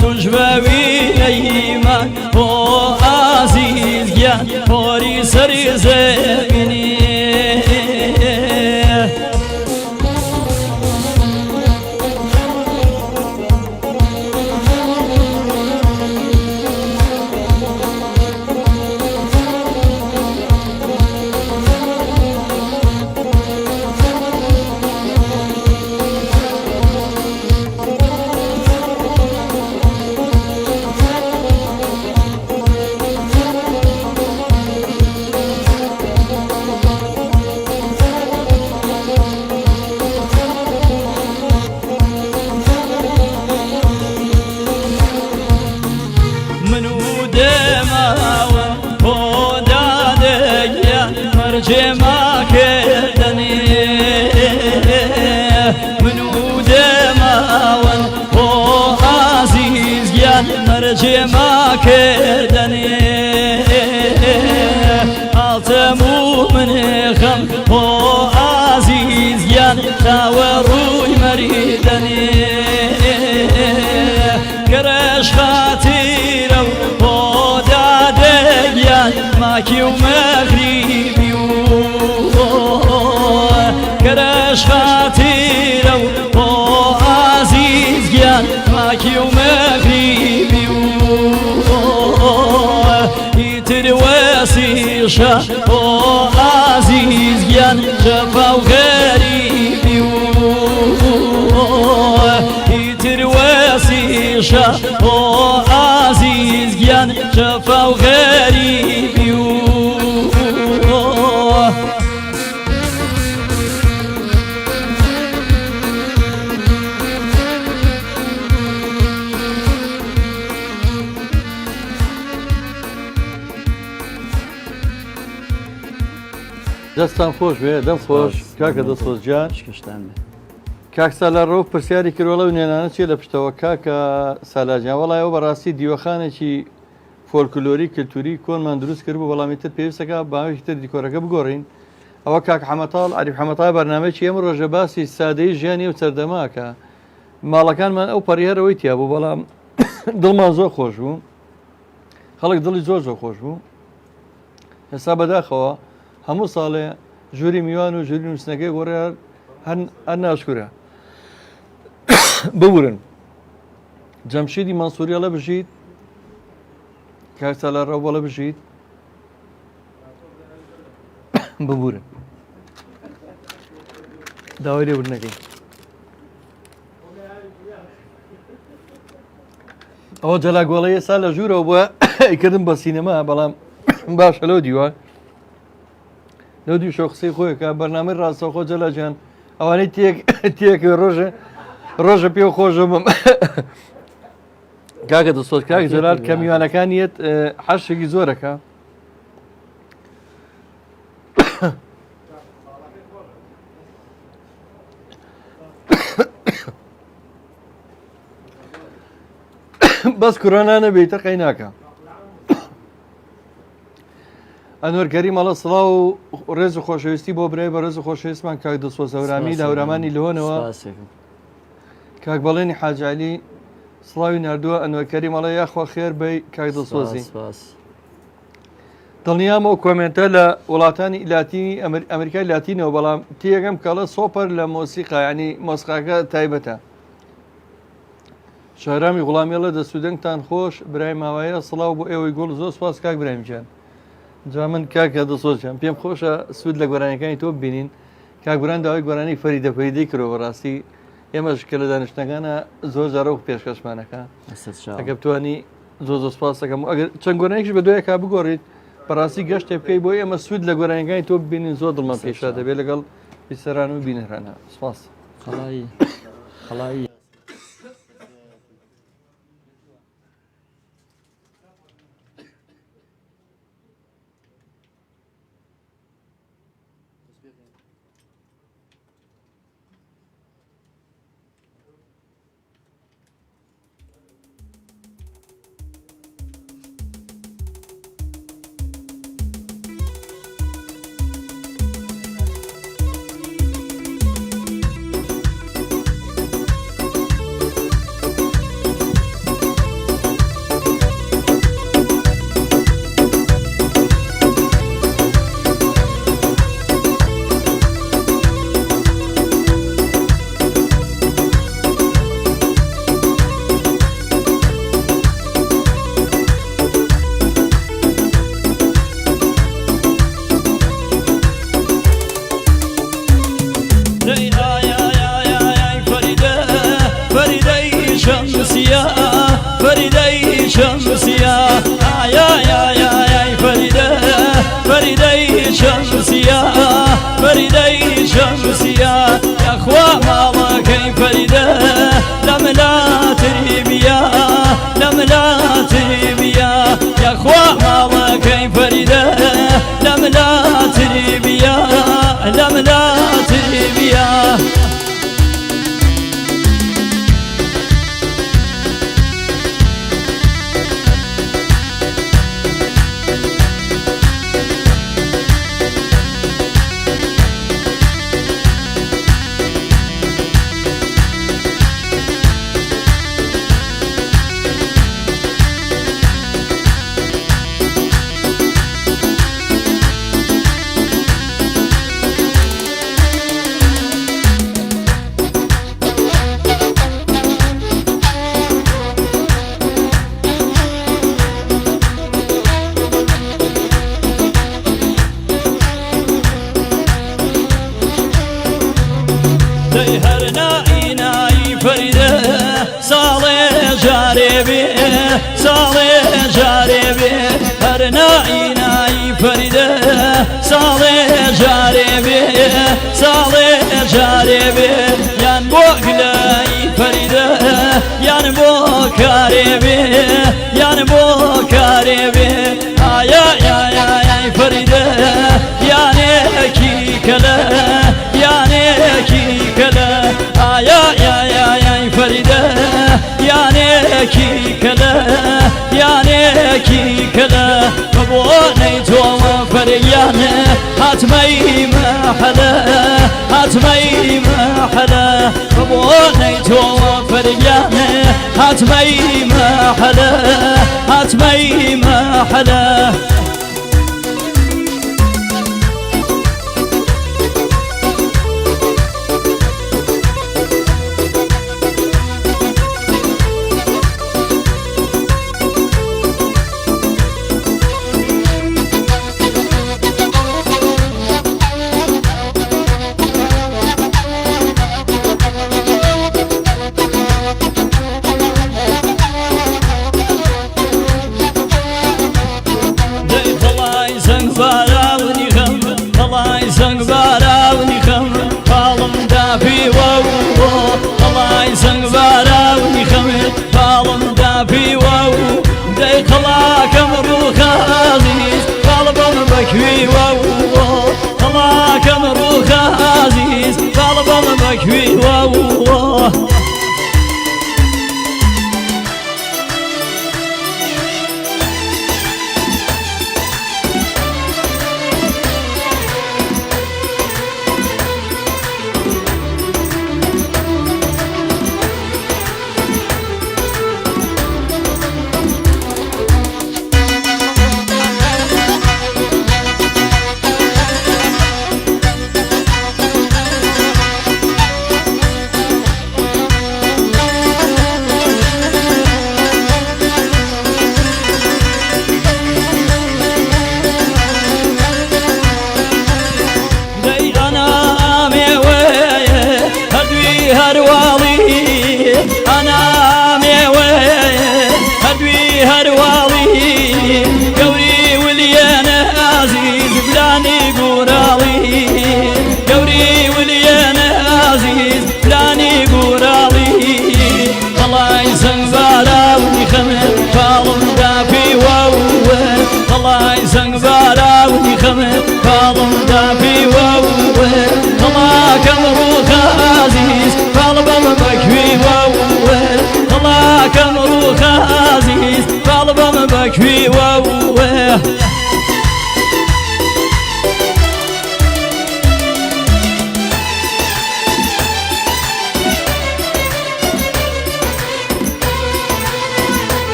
تجبوي نيمان خو عزيز يان خوري سري زمني جما كردني منو دماون هو عزيز يان مرجما كردني عالتمو من خم هو عزيز يان تاوروي مريدني كرش خاطيرو هو داديان ماكي ومغربي كرش خاطيرو هو عزيز جان ماكي ومغربي يتر وسيشا هو عزيز جان جفا وغريبي يتر وسيشا هو عزيز جان جفا وغريبي دەستان خۆش بێ دەم خۆش کاکە دەسۆز گیان شکشتان بێ کاک سالارڕۆ پرسیاری کردوەڵە و نێنانە چیە لە پشتەوە کاکە سالاجیان وەڵای ئەو بەڕاستی دیوەخانێکی فۆلکلۆری کللتوری کۆنمان دروست کرد بوو بەڵامی تر پێویستەکە باوەیەکی تر دیکۆرەکە بگۆڕین ئەوە کاک حەمەتاڵ عەریف حەمەتاڵ بەرنامەیەکی ئێمە ڕۆژە باسی سادەی ژیانی و سەردەماکە ماڵەکانمان ئەو پەریارەوەی تیا بوو بەڵام دڵمان زۆر خۆش بوو خەڵک دڵی زۆر خۆش بوو هێستا بەداخەوە هەموو ساڵێ ژووری میوان و ژووری نووسنەکەی گۆڕێ هەر ناشکورە ببورن جەمشیدی مەنسووریەڵە بژیت کاکسە لە ڕەوبەڵە بژیت ببورن داوای لێبوورنەکەی ئەوە جەلاگۆڵە ئێستا لە ژوورەوە بووە ئەیکردم بە سینەما بەڵام باشە لەو دیوە لەو دی شۆ قسەی خۆیەکە بەرنامەی ڕاستەوخۆ جەلاجیان ئەوانەی تێکە ڕۆژە پێ خۆشە بم کاکە دەستۆت کاک جەلال کە میوانەکانیەت حەشێکی زۆرەکە بەس کوڕانانە بێتە قەی ناکە ئەنوەرکەری مەڵە سڵاو و ڕێز و خۆشەویستی بۆ برای بە ڕێز و خۆشەویستمان کاک دەسۆز هەورامی لە هەورامانی لەهۆنەوە کاک بەڵێنی حاجالی سڵاوی نردووە ئەنوەرکەری مەڵە یاخوا خێر بەی کاک دەسۆزی دڵنیامەوە کۆمنتە لە وڵاتانی لاتینی ئەمریکای لاتینەوە بەڵام تێگەم کەڵە سۆپەر لە مۆسیقا ینی مۆسیقاکە تایبەتە شارامی غوڵامیێڵە دەسوودەنگتان خۆش برای ماوایە سڵاو بۆ ئێوەی گوڵ زۆر سپاس کاک برامیجان جا من کاکە دەسۆزیان پێم خۆشە سوود لە گۆرانەکانی تۆ ببینین کاک گوران داوای گۆرانی فەریدەی کرۆ بەڕاستی ئێمەش کە لە دانیشتەکانە زۆر جارە و پێشکەشمانەکە ئەگە بتوانی زۆر سپاس دەکەم ئەگەر چەند گۆرانێکیش بە دوایە کا بگۆڕیت بەڕاستی گەشتێ بکەی بۆ ئێمە سوود لە گۆرانەکانی تۆ ببینین زۆر دڵمان پێشا دەبێت لەگەڵ بیسەران و بینەرانە سپاس خەڵایی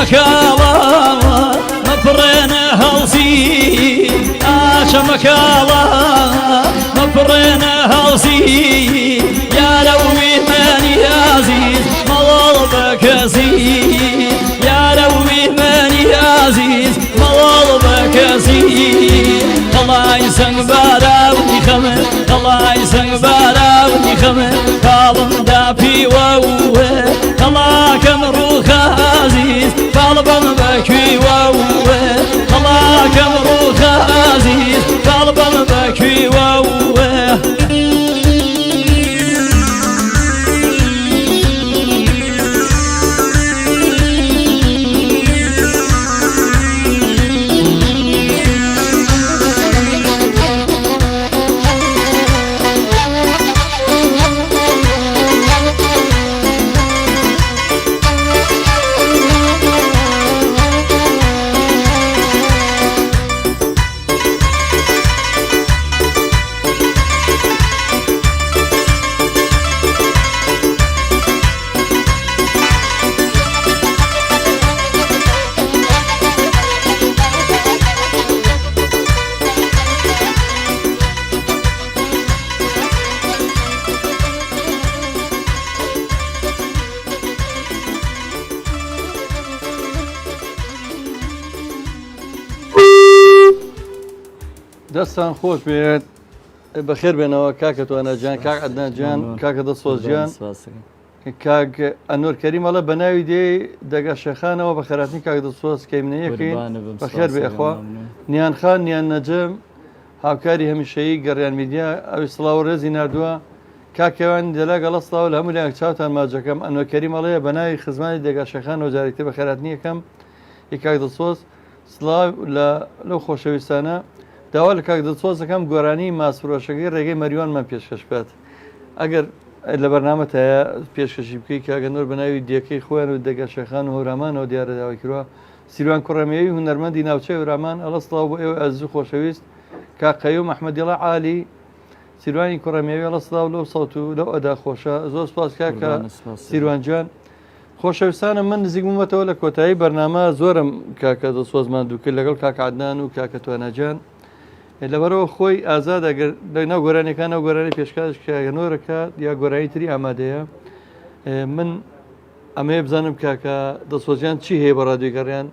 مكالا مبرين هالزي عاش مكالا مبرين هالزي يا لوي من يعزيز مضربك زين يا لوي من يعزيز مضربك زين الله يسن باراوني خمر الله يسن باراوني خمر طالم دافي ووه الله كم روح عزيز طالبا بكي ووه الله كم روح عزيز طالبا بكي ووه دەستان خۆش بێت بەخێر بێنەوە کاکە توانەجان کاک عەدنانجان کاکە دەسۆزجان کاک ئەنوەر کەریم ئەڵە بە ناوی دێ دەگا شەخانەوە بە خەراتنی کاک دەسۆز کەیمنەیەکەین بەخێر بێخوا نیان خان نیان نەجەم هاوکاری هەمیشەیی گەڕیان میدیا ئەوی سڵاو ڕێزی نردووە کاکەوان دەلاگەڵە سڵاو لە هەموو لایەک چاوتان ماجەکەم ئەنوەر کەریم ئەڵەیە بە ناوی خزمانی دەگا شەخانەوە جارێکتر بە خەراتنیەکەم کاک دەسۆز سڵاو لەو خۆشەویستانە داوا لە کاک دڵسۆزەکەم گۆرانی ماسفرۆشەکەی ڕێگەی مەریوانمان پێشکەش بێت ئەگەر لە بەرنامە هەیە پێشکەشی بکەی کاگەنۆر بە ناوی دیەکەی خۆیان و دەگە شەخان و هەورامانەوە دیارە داوای کردووە سیروان کوڕەمێوی هونەرمەندی ناوچەی هەورامان ئەڵە سڵاو بۆ ئێوە ئەزوو خۆشەویست کاقەیوم ئەحمەدیڵە عالی سیروانی کوڕەمێوی ئەڵە سڵاو لەو سەوت و لەو ئەدا خۆشە زۆر سپاس کاکە سیروانجان خۆشەویستانم من نزیک بوومەتەوە لە کۆتایی بەرنامە زۆرم کاکە دڵسۆزمان دووکرد لەگەڵ کاکە عەدنان و کاکە توانەجان لەبەرەوە خۆی ئازاد ئەگەر ناو گۆرانەکانە و گۆرانی پێشکاش کاگەنۆرەکە یا گۆرانی تری ئامادەیە من ئەمەیە بزانم کاکە دەسۆزیان چی هەیە بە ڕادیۆی گەڕیان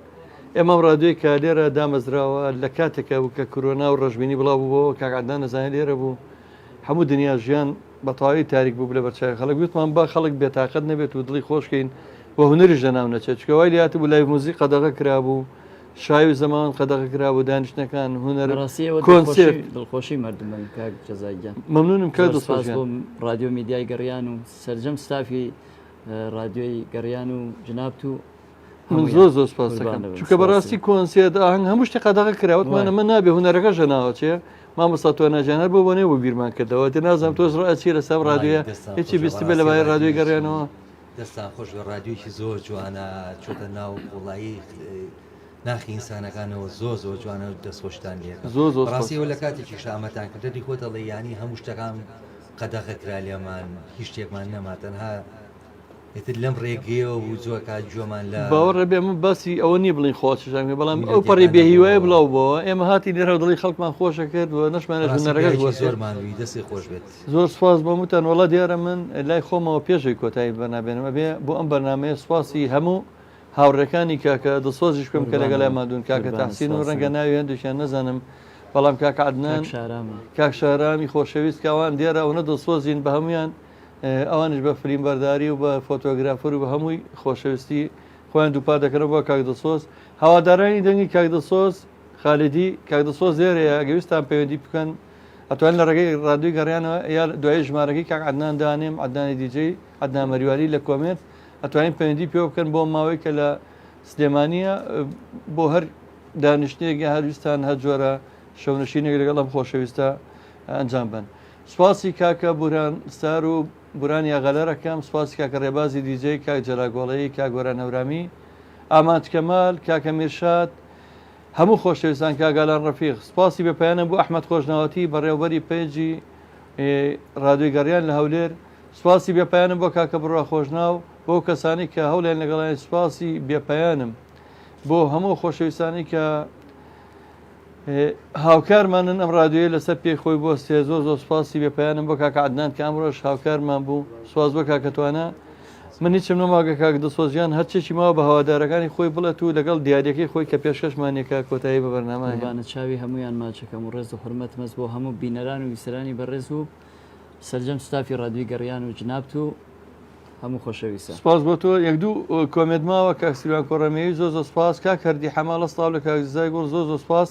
ئێمە ڕادیۆی کە لێرە دامەزراوە لە کاتێکە بوو کە کۆرۆنا و ڕەشبینی بڵاو بووەوە کاک عەدنان نەزانێت لێرە بوو هەموو دنیا ژیان بە تەواوی تاریک بوو لە بەرچاوی خەڵک گوتمان با خەڵک بێتاقەت نەبێت و دڵی خۆشکەین بە هونەریش لەناو نەچێت چکە وای لێهات بوو لای موزیک قەدەغە کرابوو شاوی زەمان قەدەغە کرابوو دانیشتەکان هونەر کۆنسێرت دڵخۆشی مردمان کاک جەزاییان مەمنونم کە دەسۆزیان بۆ رادیۆ میدیای گەڕیان و سەرجەم ستافی رادیۆی گەڕیان و جنابت و من زۆر زۆر سپاس دەکەم چونکە بەڕاستی کۆنسێرت ئاهەنگ هەموو شتێک قەدەغە کراوەتمانە من نابێ هونەرەکە ژەناوە چێ مامۆستا توانەجانەر بۆ بۆنێ بۆ بیرمان کردەوە دە نازانم تۆز ڕائچی لەسەر رادیۆیە هیچی بیستی بێ لەبای رادیۆی گەڕیانەوە دەستان خۆش بە رادیۆیکی زۆر جوانە چۆتە ناو وڵایی ناخی ئینسانەکانەوە زۆر زۆر جوانە دەستخۆشتان لێت ڕاستیەوە لە کاتێکی شامەتان کردی خۆ دەڵێ ینی هەموو شتەکان قەدەغە کرا لێمان هیچ شتێکمان نەما تەنها ئێتر لەم ڕێگەیەوە و زۆر کات جۆمان لە باوەڕێ بێ من باسی ئەوە نییە بڵین خۆششان بەڵام ئەو پەڕی بێهیوایە بڵاو بۆەوە ئێمە هاتی لێرە دڵی خەڵکمان خۆشە کرد و نەشمانە هونەرەکەش بۆ زۆرمانوی دەستی خۆش بێت زۆر سپاس بۆ وتان وڵا دیارە من لای خۆمەوە پێشەوەی کۆتایی بەنابێنمە بێ بۆ ئەم بەرنامەیە سوپاسی هەموو هاوڕەکانی کاکە دڵسۆزیش پێم کە لەگەڵای مادون کاکە تاحسین و ڕەنگە ناوی هەندێکیان نەزانم بەڵام کاکە عەدنان کاک شارامی خۆشەویست کاوان دیێرە ئەوە دڵسۆزین بە هەمویان ئەوانش بە فلیمبەرداری و بە فۆتۆگرافەر و بە هەمووی خۆشەویستی خۆیان دووپا دەکەنەوە بۆ کاک دڵسۆز هەوادارانی دەنگی کاک دڵسۆز خالدی کاک دڵسۆز لێرەیە ئەگەویستان پەیوەندی بکەن ئەتوانین لە ڕێگەی ڕادیۆی گەڕیانەوە یا دوای ژمارەکەی کاک عەدنان دانێم عەدنانی دیجەی عەدنان مەریوانی لە کۆمنت ئەتوانین پەیوەندی پێ بکەن بۆ ماوەی کە لە سلێمانیە بۆ هەر دانیشتێک یا هەرویستان هەر جۆرە شەونشینێک لەگەڵ ئەم خۆشەویستە ئەنجام بن سپاسی کاکە بوران ستار و بورانی ئاغەلەرەکەم سپاسی کاکە ڕێبازی دیجەی کاک جەلاگۆڵەیی کاک گۆران هەورامی ئاماد کەمال کاکە میرشاد هەموو خۆشەویستان کاگالان ڕەفیق سپاسی بەپیانم بۆ ئەحمەد خۆشناوەتی بەڕێوەبەری پێیجی ڕادیۆی گەڕیان لە هەولێر سپاسی بێپیانم بۆ کاکە بڕوا خۆشناو بۆ کەسانی کە هەوڵیان لەگەڵیان سپاسی بێپیانم بۆ هەموو خۆشەویستانی کە هاوکارمانن ئەم ڕادیۆیە لەسەر پێی خۆی بۆ سێ زۆر زۆر سپاسی بێپیانم بۆ کاکە عەدنان کە ئەمڕۆژ هاوکارمان بوو. سواز بۆ کاکەتوانە. من هیچم نەماگە کاک دەسۆزیان هەرچێکی ماوە بە هەوادارەکانی خۆی بڵێت و لەگەڵ دیارەکەی خۆی کە پێشکەشمانێکە کۆتایی بە بەرنامەیە. بانە چاوی هەمویان ماچەکەم و ڕێز و حرمەت مەست بۆ هەموو بینەران و ویسەرانی بەڕێز و سەرجەم ستافی ڕادیۆی گەڕیان و جنابت و هەموو خۆشەویستە. سپاس بۆ تۆ یەک دوو کۆمێت ماوە کاک سیروان کۆڕەمێوی زۆر زۆر سپاس کاک هەردی حەماڵە ستاو لە کاک زای گۆڕ زۆر زۆر سپاس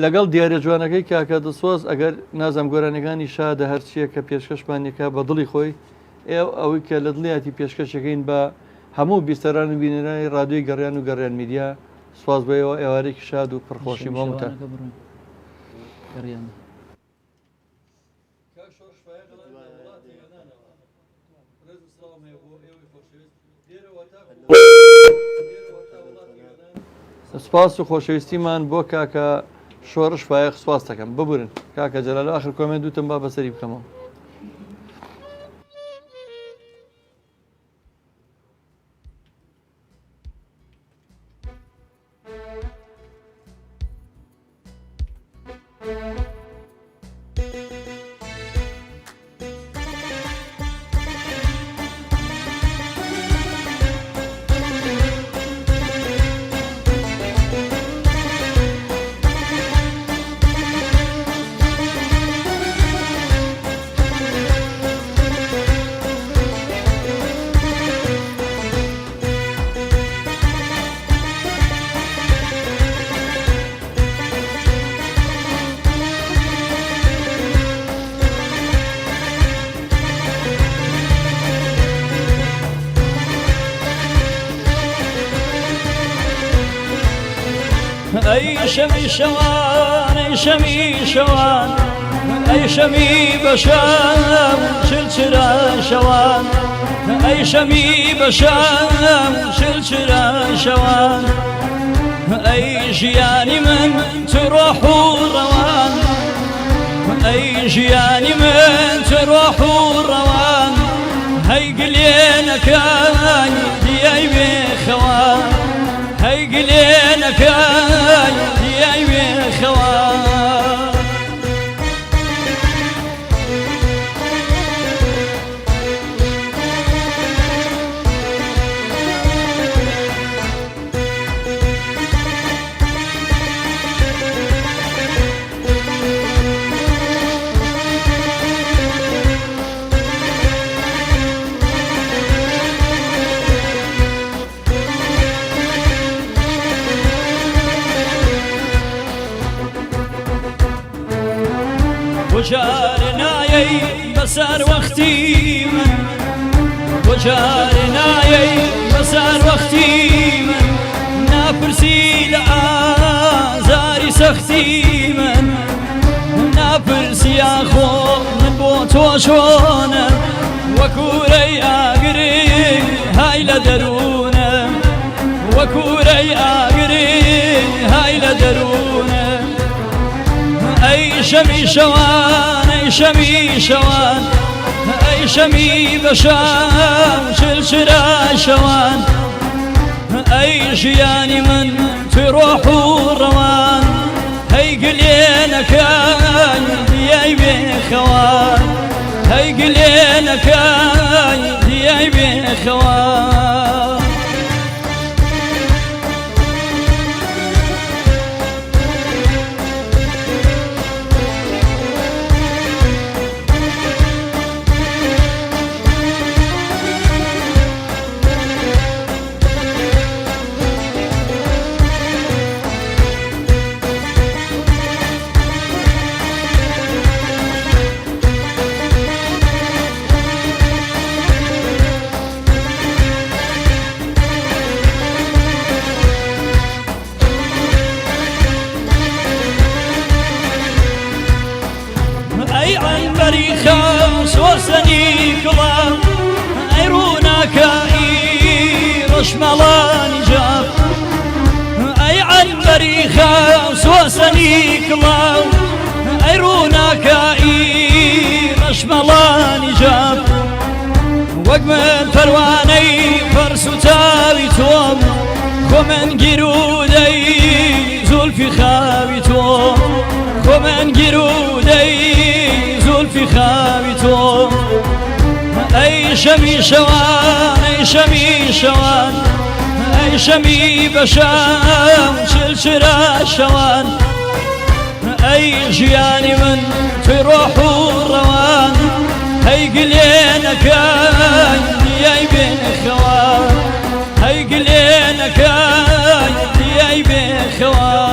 لەگەڵ دیارە جوانەکەی کاکە دەسۆز ئەگەر نازام گۆرانەکانی شادە هەرچیە کە پێشکەشمانێکە بە دڵی خۆی ئەوەی کە لە دڵیاتی پێشکەشەکەین بە هەموو بیستەران و بینەرانی ڕادیۆی گەڕیان و گەڕیان میدیا سپاس بۆیەوە ئێوارێکی شاد و پڕخۆشی بۆمتە. سپاس و خۆشەویستیمان بۆ کاکە شۆڕش فایق سپاس دەکەم ببورن کاکە جەلال ئاخر کۆمنت دوتم با بەسەری بکەمەوە. أي شمي شوان أي شمي شوان أي شمي بشام شلشرا شوان أي شمي بشام شلشرا شوان أي جياني من تروح روان أي جياني من تروح روان هاي قلينا كان دياي بخوان هاي قلينا كان دياي بخوان وجارنا يي بسار وقتي من وجارنا يي بسار وقتي من نافرسي لآزاري سختي من نافرسي يا خو من بوت وشونا وكوري أقري هاي لدرونا وكوري أقري هاي لدرونا أي شمي شوان أي شمي شوان أي شمي بشام شلشرا شوان أي جياني من تروح روان هاي قلينا كان دياي بخوان هاي قلينا كان دياي بخوان أي عنبري خمس وسني كلام أيرونك رشملان جاب أي عنبري خمس وسني كلام أيرونك رشملان جاب وقم فرواني فرس تاوي توم ومن جرودي زلفي خاويتو ومن جرودي زلفي خاويتو أي شمي شوان أي شمي شوان أي شمي بشام شلشرا شوان أي جياني من في روح الروان هي قلينك يا ابن خوان هي قلينك يا ابن خوان